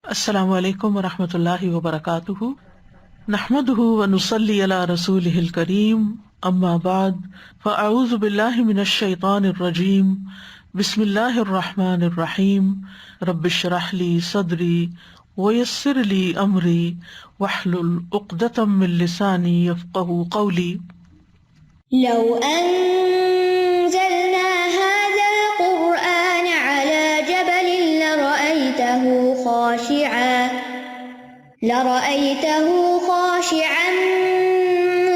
السلام علیکم ورحمۃ اللہ وبرکاتہ، نحمده ونصلی علی رسولہ الکریم، اما بعد فاعوذ باللہ من الشیطان الرجیم، بسم اللہ الرحمن الرحیم، رب اشرح لی صدری ویسر لی امری واحلل عقدۃ من لسانی یفقهوا قولی۔ لو أنزلنا هذا القرآن على جبل لرأيته خاشعا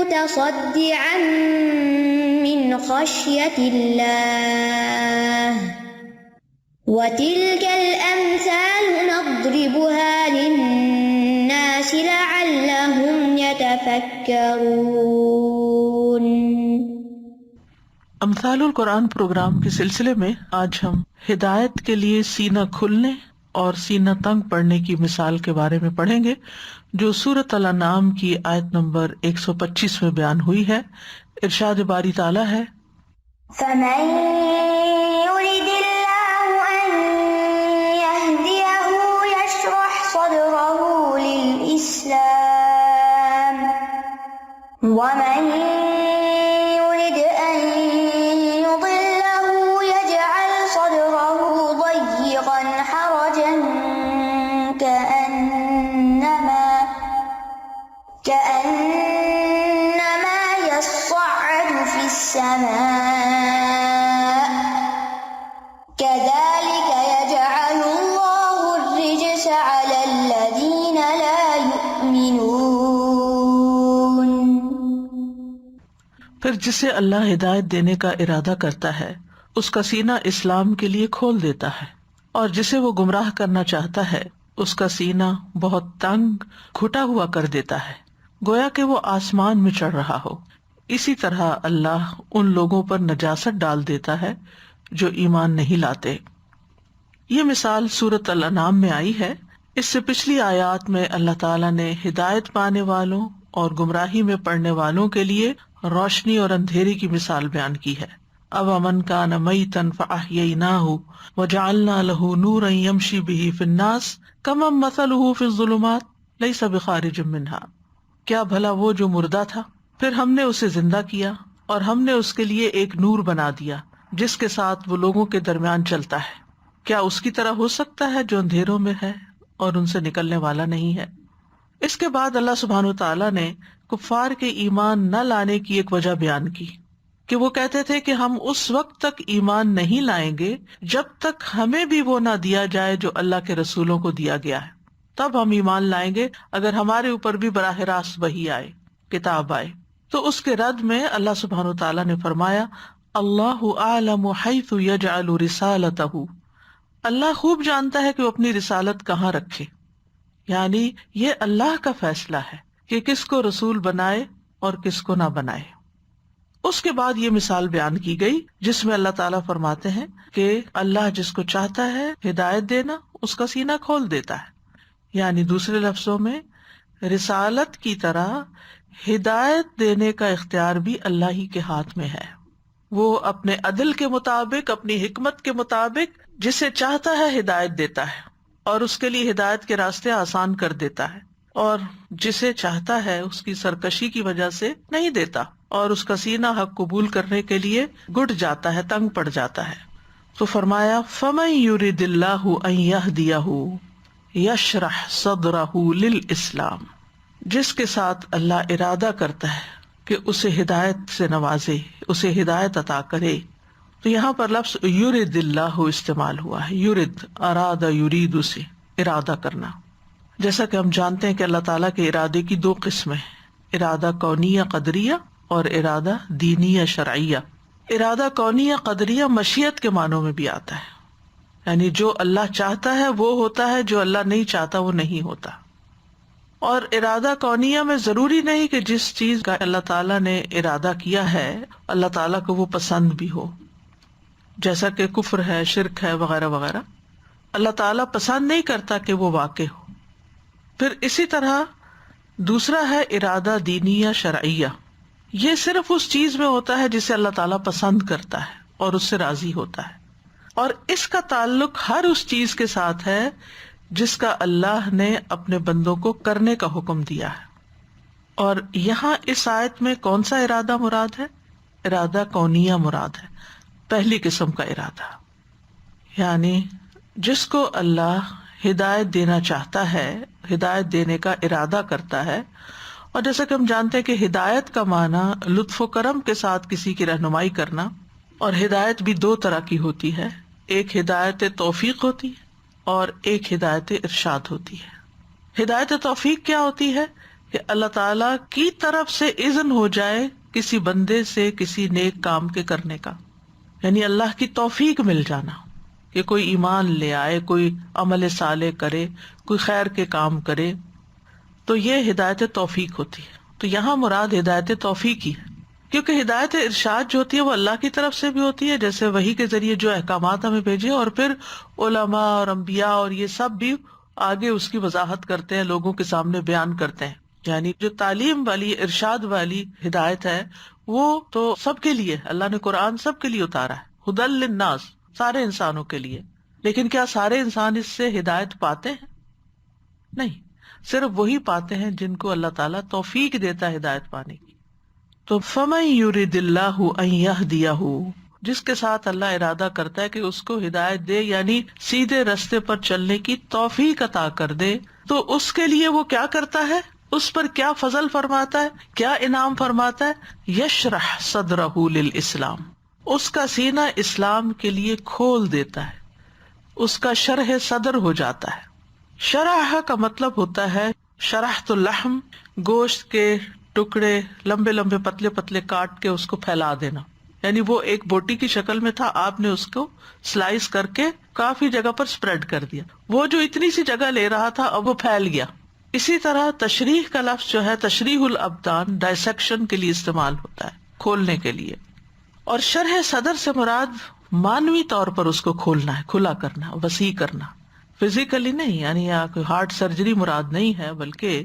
متصدعا من خشية الله وتلك الأمثال نضربها للناس لعلهم يتفكرون۔ امثال القرآن پروگرام کے سلسلے میں آج ہم ہدایت کے لیے سینہ کھلنے اور سینہ تنگ پڑنے کی مثال کے بارے میں پڑھیں گے، جو سورۃ الانعام کی آیت نمبر 125 میں بیان ہوئی ہے۔ ارشاد باری تعالیٰ ہے، فمن يرد الله أن يهديه يشرح صدره للإسلام ومن يرد أن يضله يجعل صدره ضيقا حرجا كأنما يصعد في السماء كذلك يجعل الله الرجس على الذين لا يؤمنون۔ پھر جسے اللہ ہدایت دینے کا ارادہ کرتا ہے اس کا سینہ اسلام کے لیے کھول دیتا ہے، اور جسے وہ گمراہ کرنا چاہتا ہے اس کا سینہ بہت تنگ گھٹا ہوا کر دیتا ہے، گویا کہ وہ آسمان میں چڑھ رہا ہو۔ اسی طرح اللہ ان لوگوں پر نجاست ڈال دیتا ہے جو ایمان نہیں لاتے۔ یہ مثال سورۃ الانعام میں آئی ہے۔ اس سے پچھلی آیات میں اللہ تعالیٰ نے ہدایت پانے والوں اور گمراہی میں پڑنے والوں کے لیے روشنی اور اندھیرے کی مثال بیان کی ہے۔ اومن کان میتا فاحییناہ وجعلنا لہ نورا یمشی بہ فی الناس کمن مثلہ فی الظلمات لیس بخارج منہا۔ کیا بھلا وہ جو مردہ تھا پھر ہم نے اسے زندہ کیا اور ہم نے اس کے لیے ایک نور بنا دیا جس کے ساتھ وہ لوگوں کے درمیان چلتا ہے، کیا اس کی طرح ہو سکتا ہے جو اندھیروں میں ہے اور ان سے نکلنے والا نہیں ہے۔ اس کے بعد اللہ سبحانہ وتعالیٰ نے کفار کے ایمان نہ لانے کی ایک وجہ بیان کی کہ وہ کہتے تھے کہ ہم اس وقت تک ایمان نہیں لائیں گے جب تک ہمیں بھی وہ نہ دیا جائے جو اللہ کے رسولوں کو دیا گیا ہے، تب ہم ایمان لائیں گے اگر ہمارے اوپر بھی براہ راست وحی آئے، کتاب آئے۔ تو اس کے رد میں اللہ سبحانہ وتعالیٰ نے فرمایا، اللہ اعلم حیث یجعل رسالتہ، اللہ خوب جانتا ہے کہ وہ اپنی رسالت کہاں رکھے، یعنی یہ اللہ کا فیصلہ ہے کہ کس کو رسول بنائے اور کس کو نہ بنائے۔ اس کے بعد یہ مثال بیان کی گئی جس میں اللہ تعالیٰ فرماتے ہیں کہ اللہ جس کو چاہتا ہے ہدایت دینا اس کا سینہ کھول دیتا ہے، یعنی دوسرے لفظوں میں رسالت کی طرح ہدایت دینے کا اختیار بھی اللہ ہی کے ہاتھ میں ہے۔ وہ اپنے عدل کے مطابق، اپنی حکمت کے مطابق جسے چاہتا ہے ہدایت دیتا ہے اور اس کے لیے ہدایت کے راستے آسان کر دیتا ہے، اور جسے چاہتا ہے اس کی سرکشی کی وجہ سے نہیں دیتا اور اس کا سینہ حق قبول کرنے کے لیے گٹ جاتا ہے، تنگ پڑ جاتا ہے۔ تو فرمایا، فَمَن يُرِدِ اللَّهُ أَن يَهْدِيَهُ یشرح صدرہ للاسلام، جس کے ساتھ اللہ ارادہ کرتا ہے کہ اسے ہدایت سے نوازے، اسے ہدایت عطا کرے۔ تو یہاں پر لفظ یرد اللہ استعمال ہوا ہے، یرد اراد یرید سے ارادہ کرنا۔ جیسا کہ ہم جانتے ہیں کہ اللہ تعالیٰ کے ارادے کی دو قسمیں ہیں، ارادہ کونیہ قدریہ اور ارادہ دینیہ شرعیہ۔ ارادہ کونیہ قدریہ مشیت کے معنوں میں بھی آتا ہے، یعنی جو اللہ چاہتا ہے وہ ہوتا ہے، جو اللہ نہیں چاہتا وہ نہیں ہوتا۔ اور ارادہ کونیہ میں ضروری نہیں کہ جس چیز کا اللہ تعالیٰ نے ارادہ کیا ہے اللہ تعالیٰ کو وہ پسند بھی ہو، جیسا کہ کفر ہے، شرک ہے، وغیرہ وغیرہ، اللہ تعالیٰ پسند نہیں کرتا کہ وہ واقع ہو۔ پھر اسی طرح دوسرا ہے ارادہ دینیہ شرعیہ، یہ صرف اس چیز میں ہوتا ہے جسے اللہ تعالیٰ پسند کرتا ہے اور اس سے راضی ہوتا ہے، اور اس کا تعلق ہر اس چیز کے ساتھ ہے جس کا اللہ نے اپنے بندوں کو کرنے کا حکم دیا ہے. اور یہاں اس آیت میں کون سا ارادہ مراد ہے؟ ارادہ کونیہ مراد ہے، پہلی قسم کا ارادہ. یعنی جس کو اللہ ہدایت دینا چاہتا ہے، ہدایت دینے کا ارادہ کرتا ہے. اور جیسا کہ ہم جانتے ہیں کہ ہدایت کا معنی لطف و کرم کے ساتھ کسی کی رہنمائی کرنا، اور ہدایت بھی دو طرح کی ہوتی ہے، ایک ہدایت توفیق ہوتی ہے اور ایک ہدایت ارشاد ہوتی ہے. ہدایت توفیق کیا ہوتی ہے؟ کہ اللہ تعالی کی طرف سے اذن ہو جائے کسی بندے سے کسی نیک کام کے کرنے کا، یعنی اللہ کی توفیق مل جانا کہ کوئی ایمان لے آئے، کوئی عمل صالح کرے، کوئی خیر کے کام کرے، تو یہ ہدایت توفیق ہوتی ہے. تو یہاں مراد ہدایت توفیق ہی ہے، کیونکہ ہدایت ارشاد جو ہوتی ہے وہ اللہ کی طرف سے بھی ہوتی ہے، جیسے وحی کے ذریعے جو احکامات ہمیں بھیجے، اور پھر علماء اور انبیاء اور یہ سب بھی آگے اس کی وضاحت کرتے ہیں، لوگوں کے سامنے بیان کرتے ہیں. یعنی جو تعلیم والی، ارشاد والی ہدایت ہے وہ تو سب کے لیے، اللہ نے قرآن سب کے لیے اتارا ہے، ہدی للناس، سارے انسانوں کے لیے. لیکن کیا سارے انسان اس سے ہدایت پاتے ہیں؟ نہیں، صرف وہی پاتے ہیں جن کو اللہ تعالیٰ توفیق دیتا ہے ہدایت پانے کی. تو فَمَن يُرِدِ اللَّهُ أَن يَهْدِيَهُ، جس کے ساتھ اللہ ارادہ کرتا ہے کہ اس کو ہدایت دے، یعنی سیدھے رستے پر چلنے کی توفیق عطا کر دے، تو اس کے لیے وہ کیا کرتا ہے، اس پر کیا فضل فرماتا ہے، کیا انعام فرماتا ہے؟ یشرح صدرہ للاسلام، اس کا سینہ اسلام کے لیے کھول دیتا ہے، اس کا شرح صدر ہو جاتا ہے. شرح کا مطلب ہوتا ہے شرحت اللحم، گوشت کے ٹکڑے لمبے لمبے پتلے پتلے کاٹ کے اس کو پھیلا دینا. یعنی وہ ایک بوٹی کی شکل میں تھا، آپ نے اس کو سلائس کر کے کافی جگہ پر سپریڈ کر دیا، وہ جو اتنی سی جگہ لے رہا تھا اب وہ پھیل گیا. اسی طرح تشریح کا لفظ جو ہے تشریح الابدان، ڈائسیکشن کے لیے استعمال ہوتا ہے، کھولنے کے لیے. اور شرح صدر سے مراد مانوی طور پر اس کو کھولنا ہے، کھلا کرنا، وسیع کرنا، فزیکلی نہیں. یعنی یہاں ہارٹ سرجری مراد نہیں ہے، بلکہ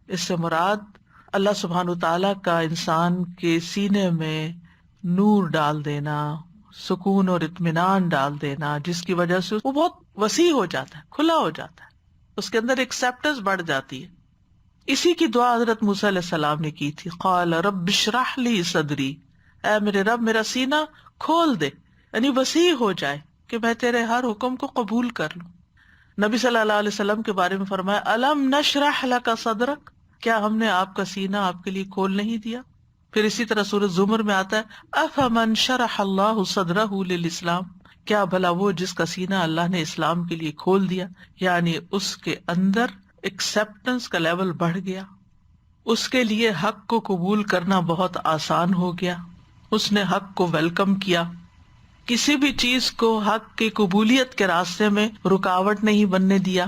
اس سے مراد اللہ سبحانہ تعالیٰ کا انسان کے سینے میں نور ڈال دینا، سکون اور اطمینان ڈال دینا، جس کی وجہ سے وہ بہت وسیع ہو جاتا ہے، کھلا ہو جاتا ہے، اس کے اندر ایکسیپٹنس بڑھ جاتی ہے. اسی کی دعا حضرت موسیٰ علیہ السلام نے کی تھی، قال رب اشرح لی صدری، اے میرے رب میرا سینہ کھول دے، یعنی وسیع ہو جائے کہ میں تیرے ہر حکم کو قبول کر لوں. نبی صلی اللہ علیہ وسلم کے بارے میں فرمایا الم نشرح لک صدرک، کیا ہم نے آپ کا سینہ آپ کے لیے کھول نہیں دیا؟ پھر اسی طرح سورۃ زمر میں آتا ہے افمن شرح اللہ صدرہ للاسلام، کیا بھلا وہ جس کا سینہ اللہ نے اسلام کے لیے کھول دیا، یعنی اس کے اندر ایکسیپٹنس کا لیول بڑھ گیا، اس کے لیے حق کو قبول کرنا بہت آسان ہو گیا، اس نے حق کو ویلکم کیا، کسی بھی چیز کو حق کی قبولیت کے راستے میں رکاوٹ نہیں بننے دیا،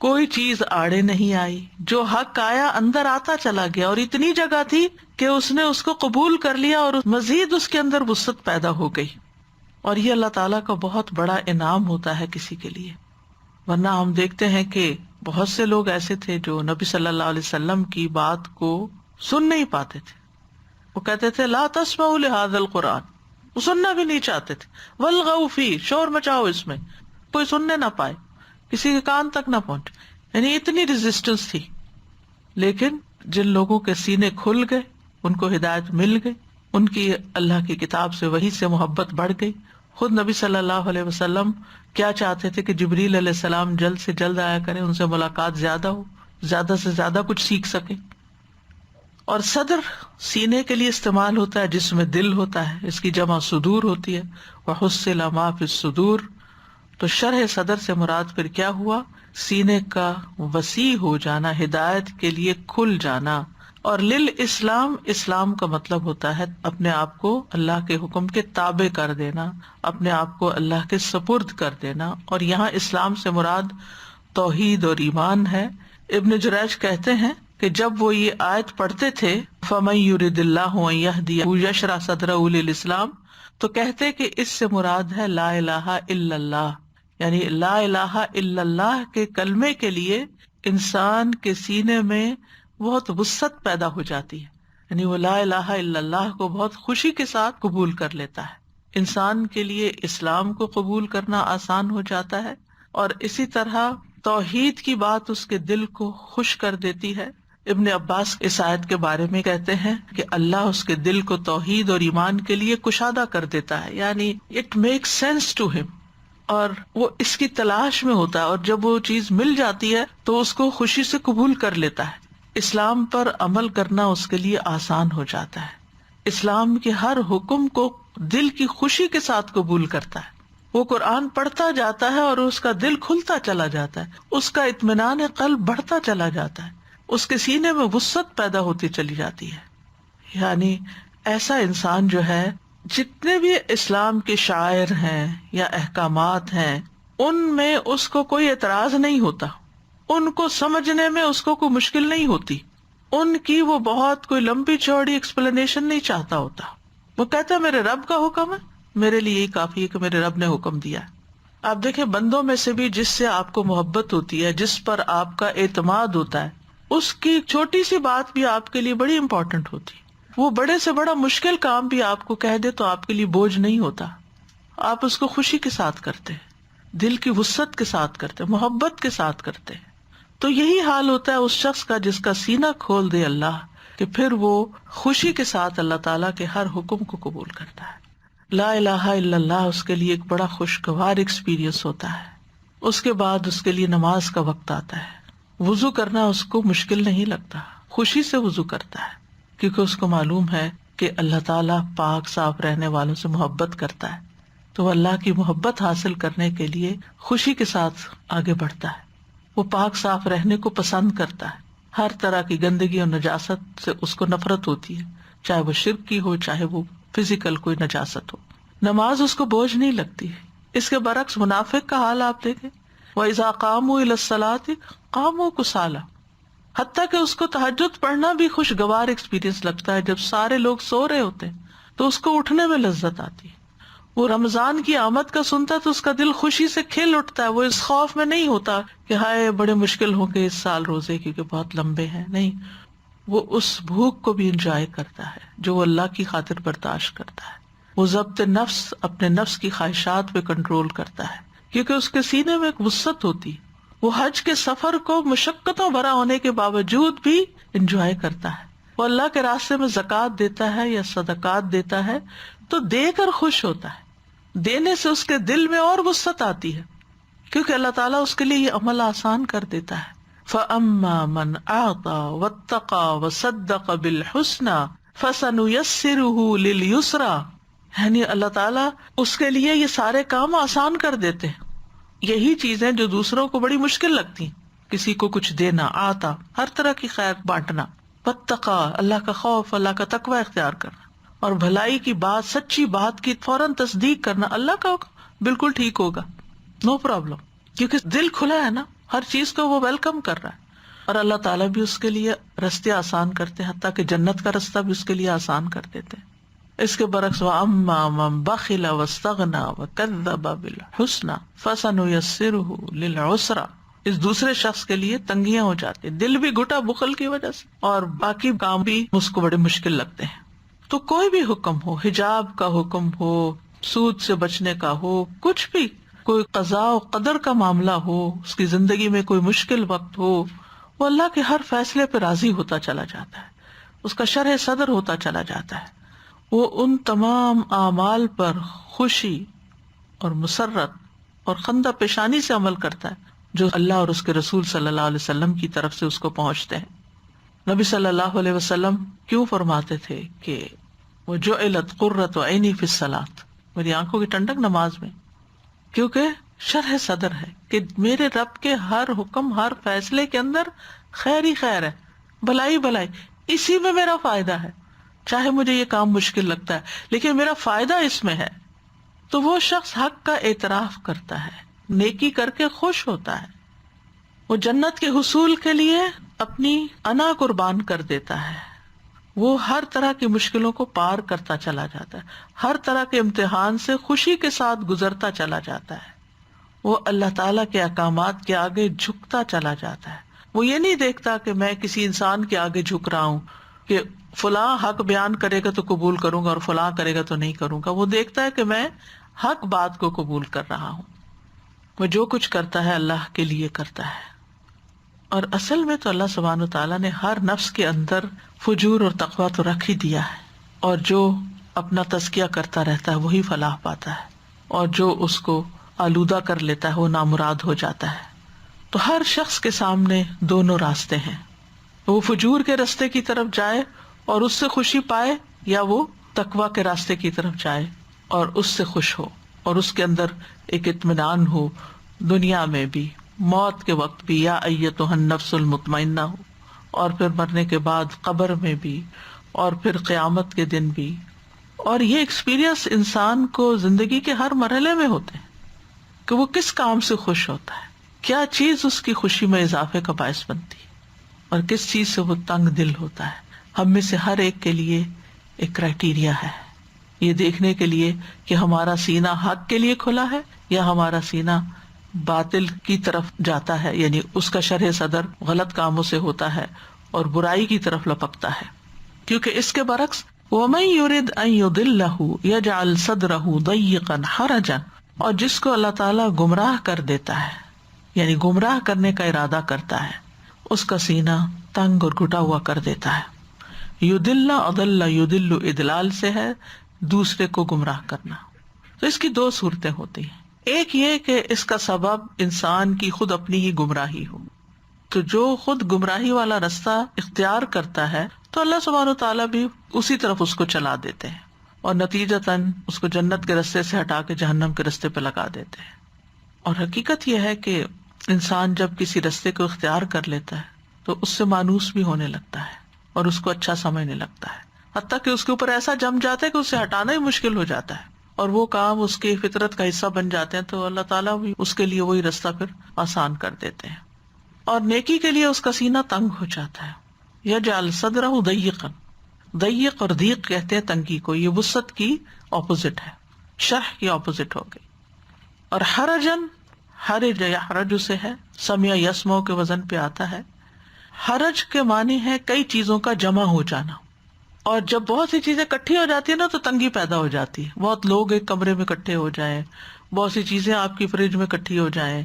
کوئی چیز آڑے نہیں آئی، جو حق آیا اندر آتا چلا گیا، اور اتنی جگہ تھی کہ اس نے اس کو قبول کر لیا اور مزید اس کے اندر وسعت پیدا ہو گئی. اور یہ اللہ تعالیٰ کا بہت بڑا انعام ہوتا ہے کسی کے لیے. ورنہ ہم دیکھتے ہیں کہ بہت سے لوگ ایسے تھے جو نبی صلی اللہ علیہ وسلم کی بات کو سن نہیں پاتے تھے، وہ کہتے تھے لا تسمعوا لهذا القرآن، وہ سننا بھی نہیں چاہتے تھے، والغوا فیہ، شور مچاؤ اس میں، کوئی سننے نہ پائے، کسی کے کان تک نہ پہنچے، یعنی اتنی ریزسٹنس تھی. لیکن جن لوگوں کے سینے کھل گئے، ان کو ہدایت مل گئی، ان کی اللہ کی کتاب سے وحی سے محبت بڑھ گئی. خود نبی صلی اللہ علیہ وسلم کیا چاہتے تھے کہ جبریل علیہ السلام جلد سے جلد آیا کریں، ان سے ملاقات زیادہ ہو، زیادہ سے زیادہ کچھ سیکھ سکیں. اور صدر سینے کے لیے استعمال ہوتا ہے جس میں دل ہوتا ہے، اس کی جمع صدور ہوتی ہے، وحصل ما فی الصدور. تو شرح صدر سے مراد پھر کیا ہوا؟ سینے کا وسیع ہو جانا، ہدایت کے لیے کھل جانا. اور للاسلام، اسلام کا مطلب ہوتا ہے اپنے آپ کو اللہ کے حکم کے تابع کر دینا، اپنے آپ کو اللہ کے سپرد کر دینا. اور یہاں اسلام سے مراد توحید اور ایمان ہے. ابن جریج کہتے ہیں کہ جب وہ یہ آیت پڑھتے تھے فَمَن يُرِدِ اللَّهُ أَن يَهْدِيَهُ يَشْرَحْ صَدْرَهُ لِلْإِسْلَامِ، تو کہتے کہ اس سے مراد ہے لا الہ الا اللہ، یعنی لا الہ الا اللہ کے کلمے کے لیے انسان کے سینے میں بہت وسعت پیدا ہو جاتی ہے. یعنی وہ لا الہ الا اللہ کو بہت خوشی کے ساتھ قبول کر لیتا ہے. انسان کے لیے اسلام کو قبول کرنا آسان ہو جاتا ہے. اور اسی طرح توحید کی بات اس کے دل کو خوش کر دیتی ہے. ابن عباس اس آیت کے بارے میں کہتے ہیں کہ اللہ اس کے دل کو توحید اور ایمان کے لیے کشادہ کر دیتا ہے، یعنی اٹ میکس سینس ٹو ہم، اور وہ اس کی تلاش میں ہوتا ہے، اور جب وہ چیز مل جاتی ہے تو اس کو خوشی سے قبول کر لیتا ہے. اسلام پر عمل کرنا اس کے لیے آسان ہو جاتا ہے. اسلام کے ہر حکم کو دل کی خوشی کے ساتھ قبول کرتا ہے. وہ قرآن پڑھتا جاتا ہے اور اس کا دل کھلتا چلا جاتا ہے، اس کا اطمینان قلب بڑھتا چلا جاتا ہے، اس کے سینے میں وسعت پیدا ہوتی چلی جاتی ہے. یعنی ایسا انسان جو ہے، جتنے بھی اسلام کے شاعر ہیں یا احکامات ہیں، ان میں اس کو کوئی اعتراض نہیں ہوتا، ان کو سمجھنے میں اس کو کوئی مشکل نہیں ہوتی، ان کی وہ بہت کوئی لمبی چوڑی ایکسپلینیشن نہیں چاہتا ہوتا. وہ کہتا ہے میرے رب کا حکم ہے، میرے لیے یہی کافی ہے کہ میرے رب نے حکم دیا. آپ دیکھیں بندوں میں سے بھی جس سے آپ کو محبت ہوتی ہے، جس پر آپ کا اعتماد ہوتا ہے، اس کی چھوٹی سی بات بھی آپ کے لیے بڑی امپورٹنٹ ہوتی ہے. وہ بڑے سے بڑا مشکل کام بھی آپ کو کہہ دے تو آپ کے لیے بوجھ نہیں ہوتا، آپ اس کو خوشی کے ساتھ کرتے ہیں، دل کی وسعت کے ساتھ کرتے ہیں، محبت کے ساتھ کرتے ہیں. تو یہی حال ہوتا ہے اس شخص کا جس کا سینہ کھول دے اللہ، کہ پھر وہ خوشی کے ساتھ اللہ تعالیٰ کے ہر حکم کو قبول کرتا ہے. لا الہ الا اللہ اس کے لیے ایک بڑا خوشگوار ایکسپیرئنس ہوتا ہے. اس کے بعد اس کے لیے نماز کا وقت آتا ہے. وضو کرنا اس کو مشکل نہیں لگتا، خوشی سے وضو کرتا ہے، کیونکہ اس کو معلوم ہے کہ اللہ تعالیٰ پاک صاف رہنے والوں سے محبت کرتا ہے. تو وہ اللہ کی محبت حاصل کرنے کے لیے خوشی کے ساتھ آگے بڑھتا ہے. وہ پاک صاف رہنے کو پسند کرتا ہے. ہر طرح کی گندگی اور نجاست سے اس کو نفرت ہوتی ہے، چاہے وہ شرک کی ہو، چاہے وہ فزیکل کوئی نجاست ہو. نماز اس کو بوجھ نہیں لگتی. اس کے برعکس منافق کا حال آپ دیکھیں، وَإِذَا قَامُوا إِلَى الصَّلَاةِ قَامُوا كُسَالَىٰ، حتیٰ کہ اس کو تہجد پڑھنا بھی خوشگوار ایکسپیرینس لگتا ہے. جب سارے لوگ سو رہے ہوتے ہیں تو اس کو اٹھنے میں لذت آتی ہے. وہ رمضان کی آمد کا سنتا ہے تو اس کا دل خوشی سے کھل اٹھتا ہے. وہ اس خوف میں نہیں ہوتا کہ ہائے بڑے مشکل ہوں گے اس سال روزے کیونکہ بہت لمبے ہیں. نہیں، وہ اس بھوک کو بھی انجوائے کرتا ہے جو وہ اللہ کی خاطر برداشت کرتا ہے. وہ ضبط نفس، اپنے نفس کی خواہشات پہ کنٹرول کرتا ہے کیونکہ اس کے سینے میں ایک وسعت ہوتی. وہ حج کے سفر کو مشقتوں بھرا ہونے کے باوجود بھی انجوائے کرتا ہے. وہ اللہ کے راستے میں زکوٰۃ دیتا ہے یا صدقات دیتا ہے تو دے کر خوش ہوتا ہے. دینے سے اس کے دل میں اور وسعت آتی ہے کیونکہ اللہ تعالیٰ اس کے لیے یہ عمل آسان کر دیتا ہے. فَأَمَّا مَنْ أَعْطَى وَاتَّقَى وَصَدَّقَ بِالْحُسْنَى فَسَنُيَسِّرُهُ لِلْيُسْرَى، یعنی اللہ تعالیٰ اس کے لیے یہ سارے کام آسان کر دیتے ہیں. یہی چیزیں جو دوسروں کو بڑی مشکل لگتی ہیں، کسی کو کچھ دینا، آتا، ہر طرح کی خیر بانٹنا، وَاتَّقَى اللہ کا خوف، اللہ کا تقوی اختیار کرنا، اور بھلائی کی بات، سچی بات کی فوراً تصدیق کرنا. اللہ کا حکم بالکل ٹھیک ہوگا، نو پرابلم، کیونکہ دل کھلا ہے نا، ہر چیز کو وہ ویلکم کر رہا ہے. اور اللہ تعالیٰ بھی اس کے لیے رستے آسان کرتے ہیں، حتیٰ کہ جنت کا رستہ بھی اس کے لیے آسان کر دیتے ہیں. اس کے برعکس وَأَمَّا مَن بَخِلَ وَاسْتَغْنَىٰ وَكَذَّبَ بِالْحُسْنَىٰ فَسَنُيَسِّرُهُ لِلْعُسْرَىٰ، اس دوسرے شخص کے لیے تنگیاں ہو جاتی ہیں، دل بھی گھٹا بخل کی وجہ سے، اور باقی کام بھی اس کو بڑے مشکل لگتے ہیں. تو کوئی بھی حکم ہو، حجاب کا حکم ہو، سود سے بچنے کا ہو، کچھ بھی، کوئی قضاء و قدر کا معاملہ ہو، اس کی زندگی میں کوئی مشکل وقت ہو، وہ اللہ کے ہر فیصلے پہ راضی ہوتا چلا جاتا ہے، اس کا شرح صدر ہوتا چلا جاتا ہے. وہ ان تمام اعمال پر خوشی اور مسرت اور خندہ پیشانی سے عمل کرتا ہے جو اللہ اور اس کے رسول صلی اللہ علیہ وسلم کی طرف سے اس کو پہنچتے ہیں. نبی صلی اللہ علیہ وسلم کیوں فرماتے تھے کہ وَجُعِلَتْ قُرَّةُ عَيْنِي فِي الصَّلَاةِ، میری آنکھوں کی ٹھنڈک نماز میں، کیونکہ شرح صدر ہے کہ میرے رب کے ہر حکم، ہر فیصلے کے اندر خیر ہی خیر ہے، بھلائی بھلائی، اسی میں میرا فائدہ ہے. چاہے مجھے یہ کام مشکل لگتا ہے لیکن میرا فائدہ اس میں ہے. تو وہ شخص حق کا اعتراف کرتا ہے، نیکی کر کے خوش ہوتا ہے. وہ جنت کے حصول کے لیے اپنی انا قربان کر دیتا ہے. وہ ہر طرح کی مشکلوں کو پار کرتا چلا جاتا ہے، ہر طرح کے امتحان سے خوشی کے ساتھ گزرتا چلا جاتا ہے. وہ اللہ تعالیٰ کے احکامات کے آگے جھکتا چلا جاتا ہے. وہ یہ نہیں دیکھتا کہ میں کسی انسان کے آگے جھک رہا ہوں کہ فلاں حق بیان کرے گا تو قبول کروں گا اور فلاں کرے گا تو نہیں کروں گا. وہ دیکھتا ہے کہ میں حق بات کو قبول کر رہا ہوں. وہ جو کچھ کرتا ہے اللہ کے لیے کرتا ہے. اور اصل میں تو اللہ سبحانہ وتعالیٰ نے ہر نفس کے اندر فجور اور تقویٰ تو رکھ ہی دیا ہے، اور جو اپنا تزکیہ کرتا رہتا ہے وہی فلاح پاتا ہے، اور جو اس کو آلودہ کر لیتا ہے وہ نامراد ہو جاتا ہے. تو ہر شخص کے سامنے دونوں راستے ہیں، وہ فجور کے راستے کی طرف جائے اور اس سے خوشی پائے، یا وہ تقویٰ کے راستے کی طرف جائے اور اس سے خوش ہو، اور اس کے اندر ایک اطمینان ہو دنیا میں بھی، موت کے وقت بھی، یا ایتھا النفس المطمئنہ ہو، اور پھر مرنے کے بعد قبر میں بھی، اور پھر قیامت کے دن بھی. اور یہ ایکسپیرئنس انسان کو زندگی کے ہر مرحلے میں ہوتے ہیں کہ وہ کس کام سے خوش ہوتا ہے، کیا چیز اس کی خوشی میں اضافے کا باعث بنتی ہے، اور کس چیز سے وہ تنگ دل ہوتا ہے. ہم میں سے ہر ایک کے لیے ایک کرائٹیریا ہے یہ دیکھنے کے لیے کہ ہمارا سینہ حق کے لیے کھلا ہے یا ہمارا سینہ باطل کی طرف جاتا ہے، یعنی اس کا شرح صدر غلط کاموں سے ہوتا ہے اور برائی کی طرف لپکتا ہے. کیونکہ اس کے برعکس وَمَن يُرِدْ أَن يُضِلَّهُ يَجْعَلْ صَدْرَهُ ضَيِّقًا حَرَجًا، اور جس کو اللہ تعالیٰ گمراہ کر دیتا ہے، یعنی گمراہ کرنے کا ارادہ کرتا ہے، اس کا سینہ تنگ اور گھٹا ہوا کر دیتا ہے. یُضِلَّ اضل یُضِلُّ اضلال سے ہے دوسرے کو گمراہ کرنا. تو اس کی دو صورتیں ہوتی ہیں، ایک یہ کہ اس کا سبب انسان کی خود اپنی ہی گمراہی ہو، تو جو خود گمراہی والا رستہ اختیار کرتا ہے تو اللہ سبحانہ وتعالیٰ بھی اسی طرف اس کو چلا دیتے ہیں، اور نتیجتاً اس کو جنت کے رستے سے ہٹا کے جہنم کے رستے پہ لگا دیتے ہیں. اور حقیقت یہ ہے کہ انسان جب کسی رستے کو اختیار کر لیتا ہے تو اس سے مانوس بھی ہونے لگتا ہے اور اس کو اچھا سمجھنے لگتا ہے، حتیٰ کہ اس کے اوپر ایسا جم جاتا ہے کہ اسے ہٹانا ہی مشکل ہو جاتا ہے، اور وہ کام اس کی فطرت کا حصہ بن جاتے ہیں، تو اللہ تعالیٰ بھی اس کے لیے وہی رستہ پھر آسان کر دیتے ہیں. اور نیکی کے لیے اس کا سینہ تنگ ہو جاتا ہے. یجعل صدرہ ضیقا، ضیق اور ضیق کہتے ہیں تنگی کو، یہ وسعت کی اپوزٹ ہے، شرح کی اپوزٹ ہو گئی. اور حرجن، حرج یا حرج سے ہے، سمع یسمع کے وزن پہ آتا ہے. حرج کے معنی ہے کئی چیزوں کا جمع ہو جانا، اور جب بہت سی چیزیں اکٹھی ہو جاتی ہیں نا تو تنگی پیدا ہو جاتی ہے. بہت لوگ ایک کمرے میں اکٹھے ہو جائیں، بہت سی چیزیں آپ کی فریج میں اکٹھی ہو جائیں،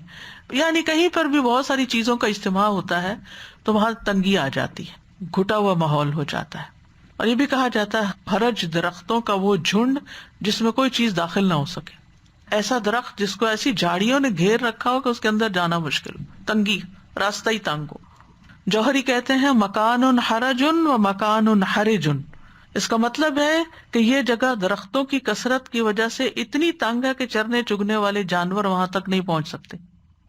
یعنی کہیں پر بھی بہت ساری چیزوں کا اجتماع ہوتا ہے تو وہاں تنگی آ جاتی ہے، گھٹا ہوا ماحول ہو جاتا ہے. اور یہ بھی کہا جاتا ہے حرج درختوں کا وہ جھنڈ جس میں کوئی چیز داخل نہ ہو سکے، ایسا درخت جس کو ایسی جھاڑیوں نے گھیر رکھا ہو کہ اس کے اندر جانا مشکل، تنگی، راستہ ہی تنگ ہو. جوہری کہتے ہیں مکان حرج و مکان حرج، اس کا مطلب ہے کہ یہ جگہ درختوں کی کثرت کی وجہ سے اتنی تنگ ہے کہ چرنے چگنے والے جانور وہاں تک نہیں پہنچ سکتے.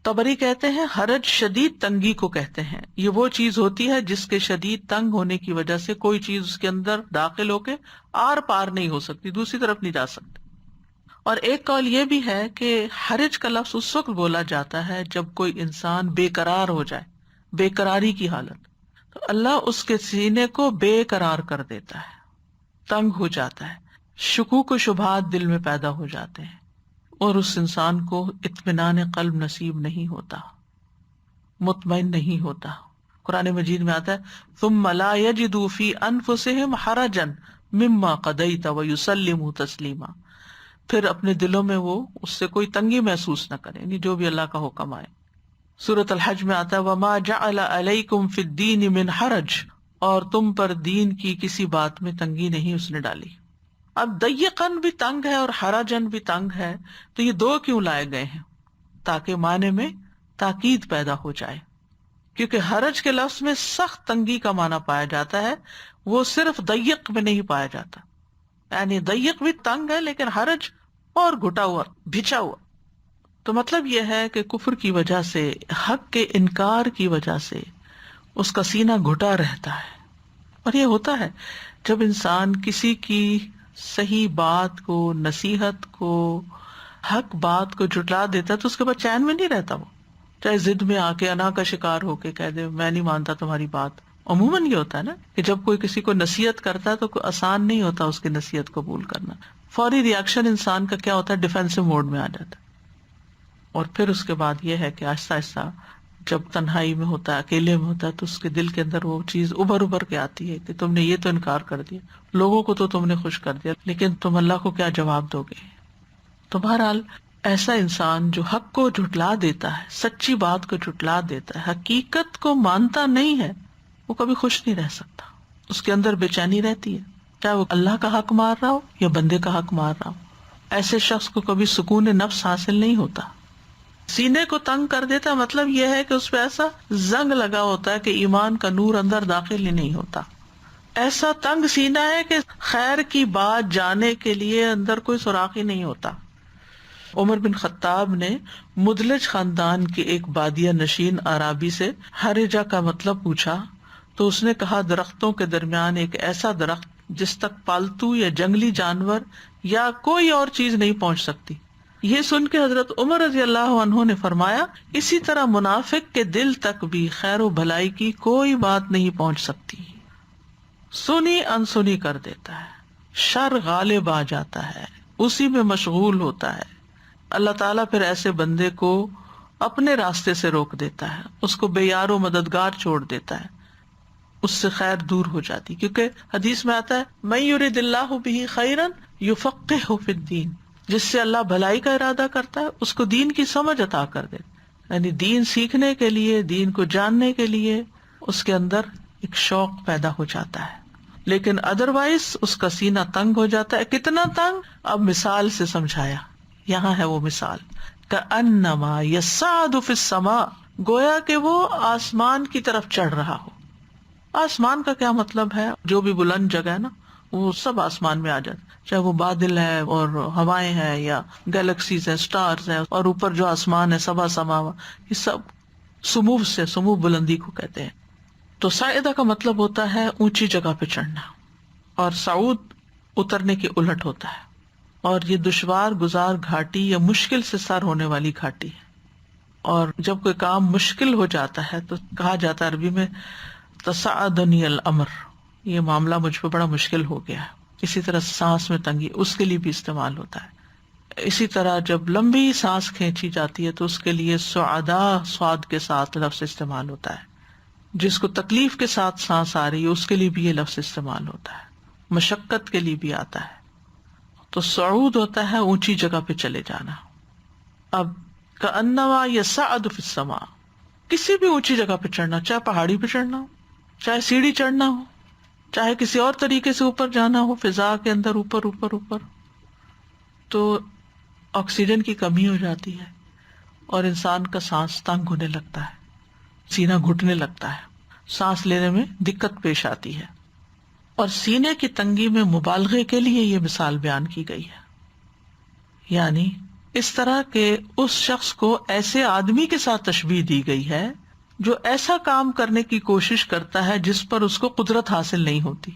طبری کہتے ہیں حرج شدید تنگی کو کہتے ہیں، یہ وہ چیز ہوتی ہے جس کے شدید تنگ ہونے کی وجہ سے کوئی چیز اس کے اندر داخل ہو کے آر پار نہیں ہو سکتی، دوسری طرف نہیں جا سکتی. اور ایک قول یہ بھی ہے کہ حرج کا لفظ اس وقت بولا جاتا ہے جب کوئی انسان بے قرار ہو جائے، بے قراری کی حالت، تو اللہ اس کے سینے کو بے قرار کر دیتا ہے، تنگ ہو جاتا ہے، شکوک و شبہات دل میں پیدا ہو جاتے ہیں، اور اس انسان کو اطمینان قلب نصیب نہیں ہوتا، مطمئن نہیں ہوتا. قرآن مجید میں آتا ہے ثم لا یجدوا فی انفسہم حرجا مما قضیت ویسلموا تسلیما، پھر اپنے دلوں میں وہ اس سے کوئی تنگی محسوس نہ کرے، یعنی جو بھی اللہ کا حکم آئے. سورۃ الحج میں آتا ہے وما جعل علیکم فی الدین من حرج، اور تم پر دین کی کسی بات میں تنگی نہیں اس نے ڈالی. اب ضیقاً بھی تنگ ہے اور حرجن بھی تنگ ہے، تو یہ دو کیوں لائے گئے ہیں؟ تاکہ معنی میں تاکید پیدا ہو جائے، کیونکہ حرج کے لفظ میں سخت تنگی کا معنی پایا جاتا ہے، وہ صرف ضیق میں نہیں پایا جاتا. یعنی ضیق بھی تنگ ہے لیکن حرج اور گھٹا ہوا، بھچا ہوا. تو مطلب یہ ہے کہ کفر کی وجہ سے، حق کے انکار کی وجہ سے اس کا سینہ گھٹا رہتا ہے. اور یہ ہوتا ہے جب انسان کسی کی صحیح بات کو، نصیحت کو، حق بات کو جھٹلا دیتا ہے تو اس کے بعد چین میں نہیں رہتا. وہ چاہے ضد میں آ کے، انا کا شکار ہو کے کہہ دے میں نہیں مانتا تمہاری بات. عموماً یہ ہوتا ہے نا کہ جب کوئی کسی کو نصیحت کرتا ہے تو کوئی آسان نہیں ہوتا اس کی نصیحت قبول کرنا. فوری ریاکشن انسان کا کیا ہوتا ہے؟ ڈیفینسو موڈ میں آ جاتا ہے. اور پھر اس کے بعد یہ ہے کہ آہستہ آہستہ جب تنہائی میں ہوتا ہے، اکیلے میں ہوتا ہے، تو اس کے دل کے اندر وہ چیز ابھر کے آتی ہے کہ تم نے یہ تو انکار کر دیا، لوگوں کو تو تم نے خوش کر دیا، لیکن تم اللہ کو کیا جواب دو گے؟ تو بہرحال ایسا انسان جو حق کو جھٹلا دیتا ہے، سچی بات کو جھٹلا دیتا ہے، حقیقت کو مانتا نہیں ہے، وہ کبھی خوش نہیں رہ سکتا. اس کے اندر بے چینی رہتی ہے، چاہے وہ اللہ کا حق مار رہا ہو یا بندے کا حق مار رہا ہو. ایسے شخص کو کبھی سکون نفس حاصل نہیں ہوتا. سینے کو تنگ کر دیتا ہے، مطلب یہ ہے کہ اس پہ ایسا زنگ لگا ہوتا ہے کہ ایمان کا نور اندر داخل ہی نہیں ہوتا. ایسا تنگ سینہ ہے کہ خیر کی بات جانے کے لیے اندر کوئی سوراخ ہی نہیں ہوتا. عمر بن خطاب نے مدلج خاندان کے ایک بادیہ نشین اعرابی سے ہرجہ کا مطلب پوچھا تو اس نے کہا درختوں کے درمیان ایک ایسا درخت جس تک پالتو یا جنگلی جانور یا کوئی اور چیز نہیں پہنچ سکتی. یہ سن کے حضرت عمر رضی اللہ عنہ نے فرمایا اسی طرح منافق کے دل تک بھی خیر و بھلائی کی کوئی بات نہیں پہنچ سکتی. سنی انسنی کر دیتا ہے، شر غالب آ جاتا ہے، اسی میں مشغول ہوتا ہے. اللہ تعالیٰ پھر ایسے بندے کو اپنے راستے سے روک دیتا ہے، اس کو بے یار و مددگار چھوڑ دیتا ہے، اس سے خیر دور ہو جاتی. کیونکہ حدیث میں آتا ہے من یرد اللہ بہ خیرا یفقہہ فی الدین، جس سے اللہ بھلائی کا ارادہ کرتا ہے اس کو دین کی سمجھ عطا کر دیتا. یعنی دین سیکھنے کے لیے، دین کو جاننے کے لیے اس کے اندر ایک شوق پیدا ہو جاتا ہے. لیکن ادروائز اس کا سینہ تنگ ہو جاتا ہے. کتنا تنگ؟ اب مثال سے سمجھایا. یہاں ہے وہ مثال، کأنما یصعد فی السماء، گویا کہ وہ آسمان کی طرف چڑھ رہا ہو. آسمان کا کیا مطلب ہے؟ جو بھی بلند جگہ ہے نا وہ سب آسمان میں آ جاتا، چاہے وہ بادل ہے اور ہوائیں ہیں یا گیلیکسیز ہیں، سٹارز ہیں، اور اوپر جو آسمان ہے سبا سماوا، یہ سب سمو سے، سمو بلندی کو کہتے ہیں. تو صاعدہ کا مطلب ہوتا ہے اونچی جگہ پہ چڑھنا، اور صعود اترنے کے الٹ ہوتا ہے. اور یہ دشوار گزار گھاٹی یا مشکل سے سر ہونے والی گھاٹی ہے. اور جب کوئی کام مشکل ہو جاتا ہے تو کہا جاتا ہے عربی میں تصعدنی الامر، یہ معاملہ مجھ پہ بڑا مشکل ہو گیا ہے. اسی طرح سانس میں تنگی، اس کے لیے بھی استعمال ہوتا ہے. اسی طرح جب لمبی سانس کھینچی جاتی ہے تو اس کے لیے سعدا سواد کے ساتھ لفظ استعمال ہوتا ہے. جس کو تکلیف کے ساتھ سانس آ رہی ہے اس کے لیے بھی یہ لفظ استعمال ہوتا ہے. مشقت کے لیے بھی آتا ہے. تو صعود ہوتا ہے اونچی جگہ پہ چلے جانا. اب کأنما یصعد فی السماء، کسی بھی اونچی جگہ پہ چڑھنا، چاہے پہاڑی پہ چڑھنا ہو، چاہے سیڑھی چڑھنا ہو، چاہے کسی اور طریقے سے اوپر جانا ہو، فضا کے اندر اوپر اوپر اوپر، تو آکسیجن کی کمی ہو جاتی ہے اور انسان کا سانس تنگ ہونے لگتا ہے، سینہ گھٹنے لگتا ہے، سانس لینے میں دقت پیش آتی ہے. اور سینے کی تنگی میں مبالغے کے لیے یہ مثال بیان کی گئی ہے. یعنی اس طرح کہ اس شخص کو ایسے آدمی کے ساتھ تشبیہ دی گئی ہے جو ایسا کام کرنے کی کوشش کرتا ہے جس پر اس کو قدرت حاصل نہیں ہوتی.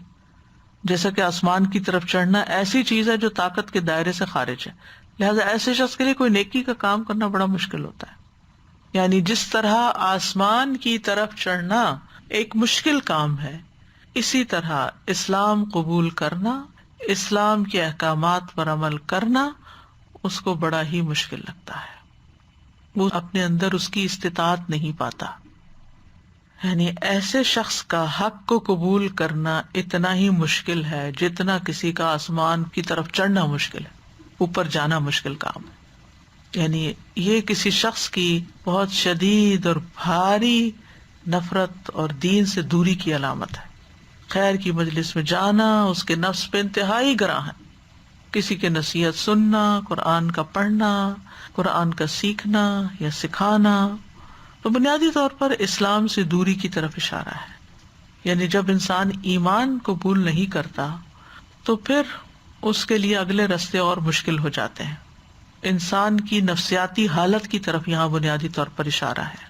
جیسا کہ آسمان کی طرف چڑھنا ایسی چیز ہے جو طاقت کے دائرے سے خارج ہے، لہذا ایسے شخص کے لیے کوئی نیکی کا کام کرنا بڑا مشکل ہوتا ہے. یعنی جس طرح آسمان کی طرف چڑھنا ایک مشکل کام ہے، اسی طرح اسلام قبول کرنا، اسلام کے احکامات پر عمل کرنا اس کو بڑا ہی مشکل لگتا ہے. وہ اپنے اندر اس کی استطاعت نہیں پاتا. یعنی ایسے شخص کا حق کو قبول کرنا اتنا ہی مشکل ہے جتنا کسی کا آسمان کی طرف چڑھنا مشکل ہے، اوپر جانا مشکل کام ہے. یعنی یہ کسی شخص کی بہت شدید اور بھاری نفرت اور دین سے دوری کی علامت ہے. خیر کی مجلس میں جانا اس کے نفس پہ انتہائی گراں ہے. کسی کے نصیحت سننا، قرآن کا پڑھنا، قرآن کا سیکھنا یا سکھانا، تو بنیادی طور پر اسلام سے دوری کی طرف اشارہ ہے. یعنی جب انسان ایمان قبول نہیں کرتا تو پھر اس کے لیے اگلے راستے اور مشکل ہو جاتے ہیں. انسان کی نفسیاتی حالت کی طرف یہاں بنیادی طور پر اشارہ ہے.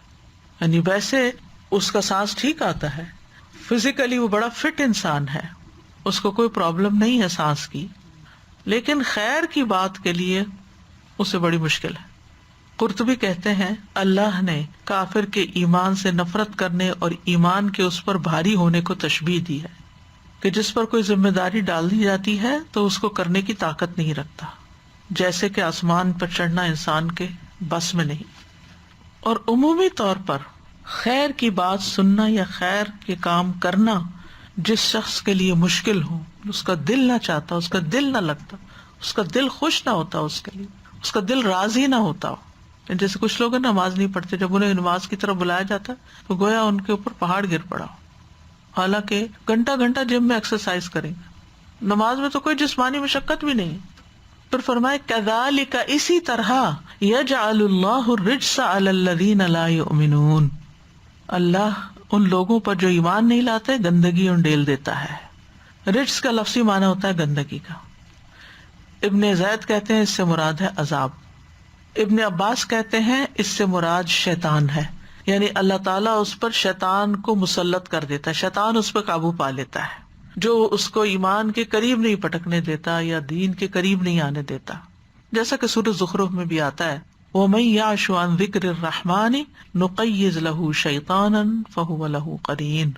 یعنی ویسے اس کا سانس ٹھیک آتا ہے، فزیکلی وہ بڑا فٹ انسان ہے، اس کو کوئی پرابلم نہیں ہے سانس کی، لیکن خیر کی بات کے لیے اسے بڑی مشکل ہے. قرطبی کہتے ہیں اللہ نے کافر کے ایمان سے نفرت کرنے اور ایمان کے اس پر بھاری ہونے کو تشبیہ دی ہے کہ جس پر کوئی ذمہ داری ڈال دی جاتی ہے تو اس کو کرنے کی طاقت نہیں رکھتا، جیسے کہ آسمان پر چڑھنا انسان کے بس میں نہیں. اور عمومی طور پر خیر کی بات سننا یا خیر کے کام کرنا جس شخص کے لیے مشکل ہو، اس کا دل نہ چاہتا، اس کا دل نہ لگتا، اس کا دل خوش نہ ہوتا اس کے لیے، اس کا دل راضی نہ ہوتا ہو. جیسے کچھ لوگ نماز نہیں پڑھتے، جب انہیں نماز کی طرف بلایا جاتا تو گویا ان کے اوپر پہاڑ گر پڑا ہو، حالانکہ گھنٹہ گھنٹہ جم میں ایکسرسائز کریں گے، نماز میں تو کوئی جسمانی مشقت بھی نہیں. پھر فرمائے کذالک، اسی طرح یجعل اللہ الرجس علی الذین لا یؤمنون، اللہ ان لوگوں پر جو ایمان نہیں لاتے گندگی انڈیل دیتا ہے. رجس کا لفظی معنی ہوتا ہے گندگی کا. ابن زید کہتے ہیں اس سے مراد ہے عذاب. ابن عباس کہتے ہیں اس سے مراد شیطان ہے، یعنی اللہ تعالیٰ اس پر شیطان کو مسلط کر دیتا ہے، شیطان اس پہ قابو پا لیتا ہے، جو اس کو ایمان کے قریب نہیں پٹکنے دیتا یا دین کے قریب نہیں آنے دیتا. جیسا کہ سورۃ زخرف میں بھی آتا ہے وَمَن يَعْشُ عَن ذِكْرِ الرَّحْمَنِ نُقَيِّضْ لَهُ شَيْطَانًا فَهُوَ لَهُ قَرِينٌ،